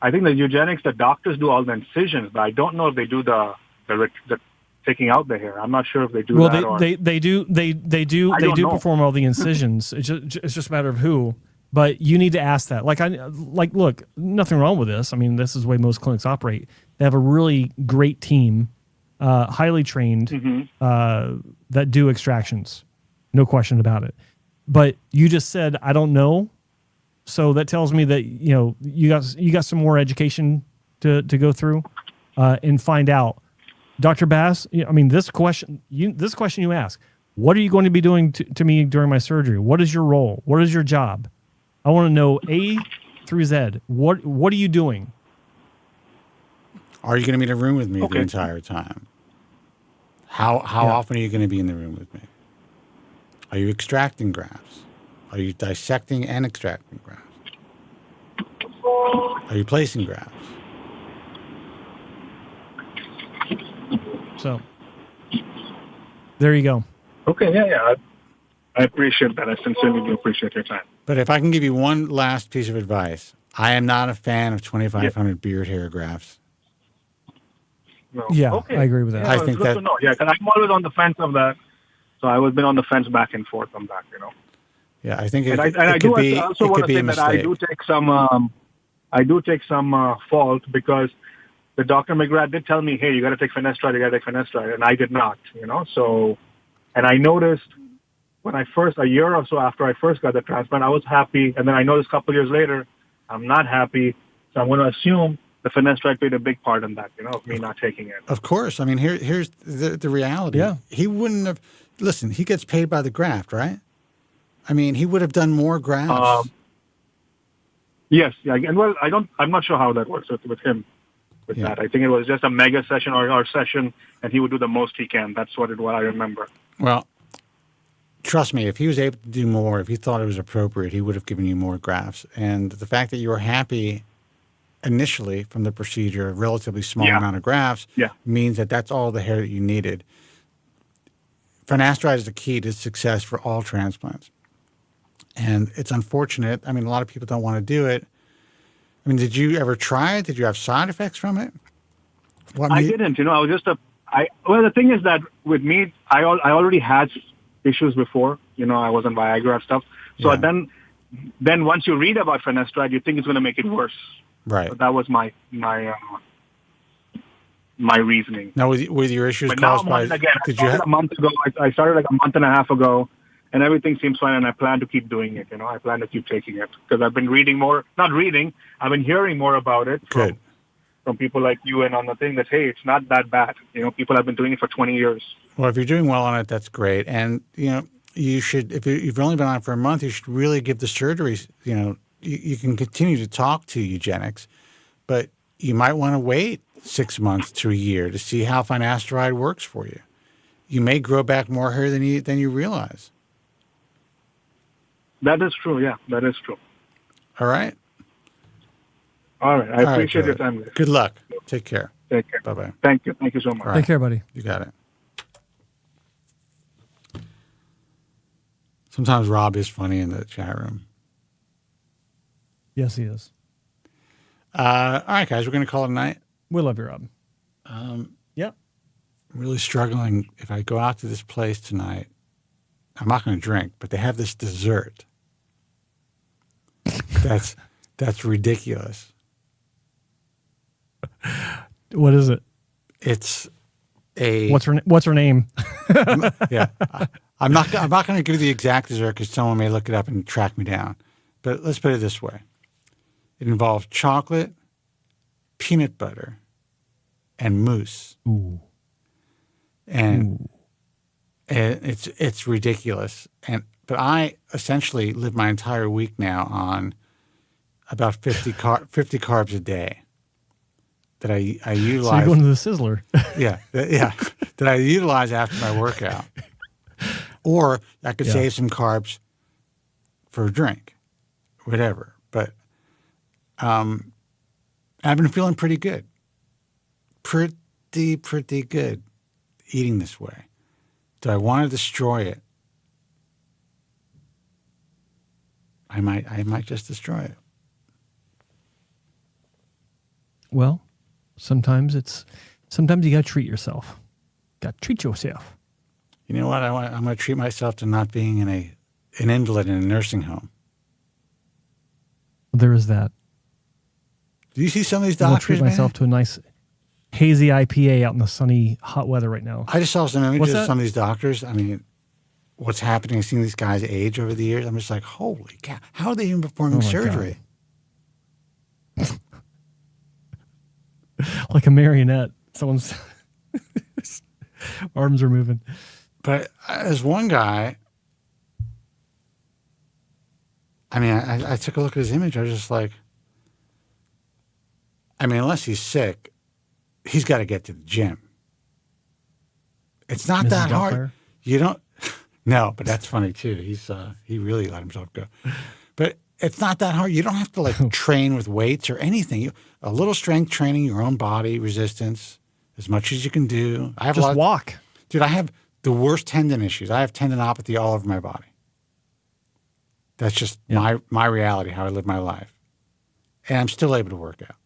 I think the Eugenics, the doctors do all the incisions, but I don't know if they do the taking out the hair. I'm not sure if they do that. Well, they do perform all the incisions. It's just a matter of who. But you need to ask that. Look, nothing wrong with this. I mean, this is the way most clinics operate. They have a really great team, highly trained, that do extractions. No question about it. But you just said, I don't know. So that tells me that, you got some more education to go through and find out. Dr. Bass, I mean, this question you ask, what are you going to be doing to me during my surgery? What is your role? What is your job? I want to know A through Z. What are you doing? Are you going to be in a room with me the entire time? How often are you going to be in the room with me? Are you extracting grafts? Are you dissecting and extracting grafts? Are you placing grafts? So, there you go. Okay, yeah. I appreciate that. I sincerely do appreciate your time. But if I can give you one last piece of advice, I am not a fan of 2,500 beard hair grafts. No. Yeah, okay. I agree with that. I think good that. to know. Yeah, because I'm always on the fence of that. So I was been on the fence back and forth on that, Yeah, I think it I could be I also it want could to be say a that mistake. I do take some fault, because the Dr. McGrath did tell me, hey, you got to take Finasteride, and I did not, So, and I noticed when a year or so after I first got the transplant, I was happy, and then I noticed a couple years later, I'm not happy. So I'm going to assume the Finasteride played a big part in that, of me not taking it. Of course. I mean, here's the reality. Yeah. He wouldn't have. Listen, he gets paid by the graft, right? I mean, he would have done more grafts. Yes, yeah, and well, I'm not sure how that works with him. With that, I think it was just a mega session or session, and he would do the most he can. That's what I remember. Well, trust me, if he was able to do more, if he thought it was appropriate, he would have given you more grafts. And the fact that you were happy initially from the procedure, a relatively small amount of grafts, means that that's all the hair that you needed. Finasteride is the key to success for all transplants. And it's unfortunate. I mean, a lot of people don't want to do it. I mean, did you ever try it? Did you have side effects from it? I didn't. I was just well, the thing is that with me, I already had issues before. I was on Viagra and stuff. So then once you read about Finasteride, you think it's going to make it worse. Right. So that was my reasoning. Now, with your issues caused by... a month ago. I started like a month and a half ago, and everything seems fine, and I plan to keep doing it. I plan to keep taking it, because I've been reading more. Not reading. I've been hearing more about it from people like you and on the thing that, hey, it's not that bad. People have been doing it for 20 years. Well, if you're doing well on it, that's great. And, you should, if you've only been on it for a month, you should really give the surgeries, you can continue to talk to Eugenics, but you might want to wait 6 months to a year to see how Finasteride works for you. You may grow back more hair than you realize. That is true. Yeah, that is true. All right. All right. I appreciate your time. Good luck. Take care. Take care. Bye-bye. Thank you. Thank you so much. Right. Take care, buddy. You got it. Sometimes Rob is funny in the chat room. Yes, he is. All right, guys, we're going to call it a night. We love you, Rob. Yep. I'm really struggling. If I go out to this place tonight, I'm not going to drink, but they have this dessert. That's ridiculous. What is it? It's a what's her name? Yeah, I'm not going to give you the exact dessert because someone may look it up and track me down. But let's put it this way: it involves chocolate, peanut butter, and mousse. Ooh. And it's ridiculous. But I essentially live my entire week now on about 50 carbs a day that I utilize. So you're going to the Sizzler. Yeah, that I utilize after my workout. Or I could save some carbs for a drink, whatever. But I've been feeling pretty good. Pretty good eating this way. Do I want to destroy it? I might just destroy it. Well, sometimes you got to treat yourself. Got to treat yourself. You know what? I'm going to treat myself to not being an invalid in a nursing home. There is that. Do you see some of these I'll doctors, treat myself to a nice hazy IPA out in the sunny, hot weather right now. I just saw some images that? of some of these doctors. I mean, what's happening, seeing these guys age over the years, I'm just like, holy cow, how are they even performing surgery? Like a marionette. Someone's arms are moving. But as one guy, I mean, I took a look at his image. I was just like, I mean, unless he's sick, he's got to get to the gym. It's not Mrs. that hard. Doubtfire? You don't. No, but that's funny too. He really let himself go. But it's not that hard. You don't have to train with weights or anything. A little strength training, your own body resistance, as much as you can do. I have just walk, dude. I have the worst tendon issues. I have tendinopathy all over my body. That's just my reality, how I live my life, and I'm still able to work out.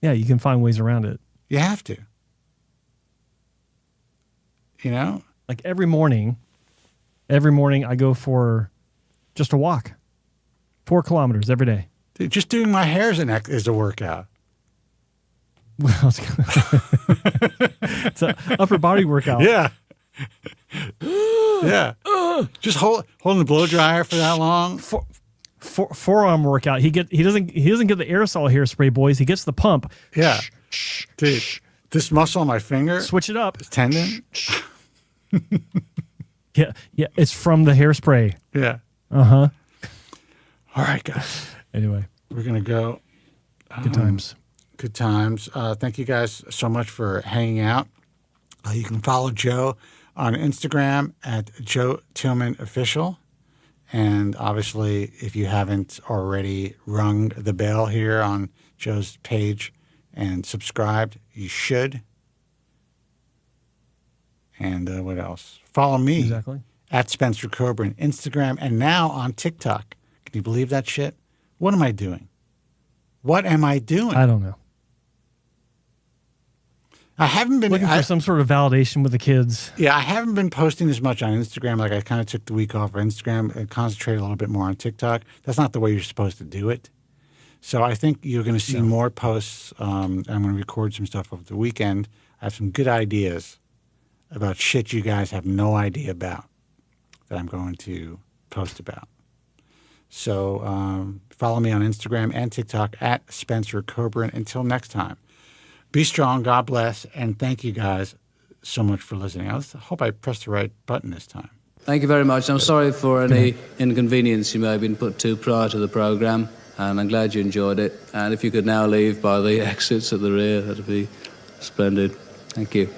Yeah, you can find ways around it. You have to. You know? Like every morning I go for just a walk. 4 kilometers every day. Dude, just doing my hair is a workout. Well, it's an upper body workout. Yeah. Yeah. Just holding the blow dryer for that long. Forearm workout. He doesn't get the aerosol hairspray, boys. He gets the pump. Yeah. Dude, this muscle on my finger. Switch it up. This tendon. Yeah. It's from the hairspray. Yeah. Uh-huh. All right, guys. Anyway. We're going to go. Good times. Good times. Thank you guys so much for hanging out. You can follow Joe on Instagram at Joe Tillman Official. And obviously, if you haven't already rung the bell here on Joe's page and subscribed, you should. And what else? Follow me at Spencer Kobren, Instagram, and now on TikTok. Can you believe that shit? What am I doing? What am I doing? I don't know. I haven't been looking for some sort of validation with the kids. Yeah, I haven't been posting as much on Instagram. Like I kind of took the week off of Instagram and concentrated a little bit more on TikTok. That's not the way you're supposed to do it. So I think you're going to see more posts. I'm going to record some stuff over the weekend. I have some good ideas about shit you guys have no idea about that I'm going to post about. So follow me on Instagram and TikTok at Spencer Kobren. Until next time, be strong, God bless, and thank you guys so much for listening. I hope I pressed the right button this time. Thank you very much. I'm sorry for any inconvenience you may have been put to prior to the programme, and I'm glad you enjoyed it. And if you could now leave by the exits at the rear, that'd be splendid. Thank you.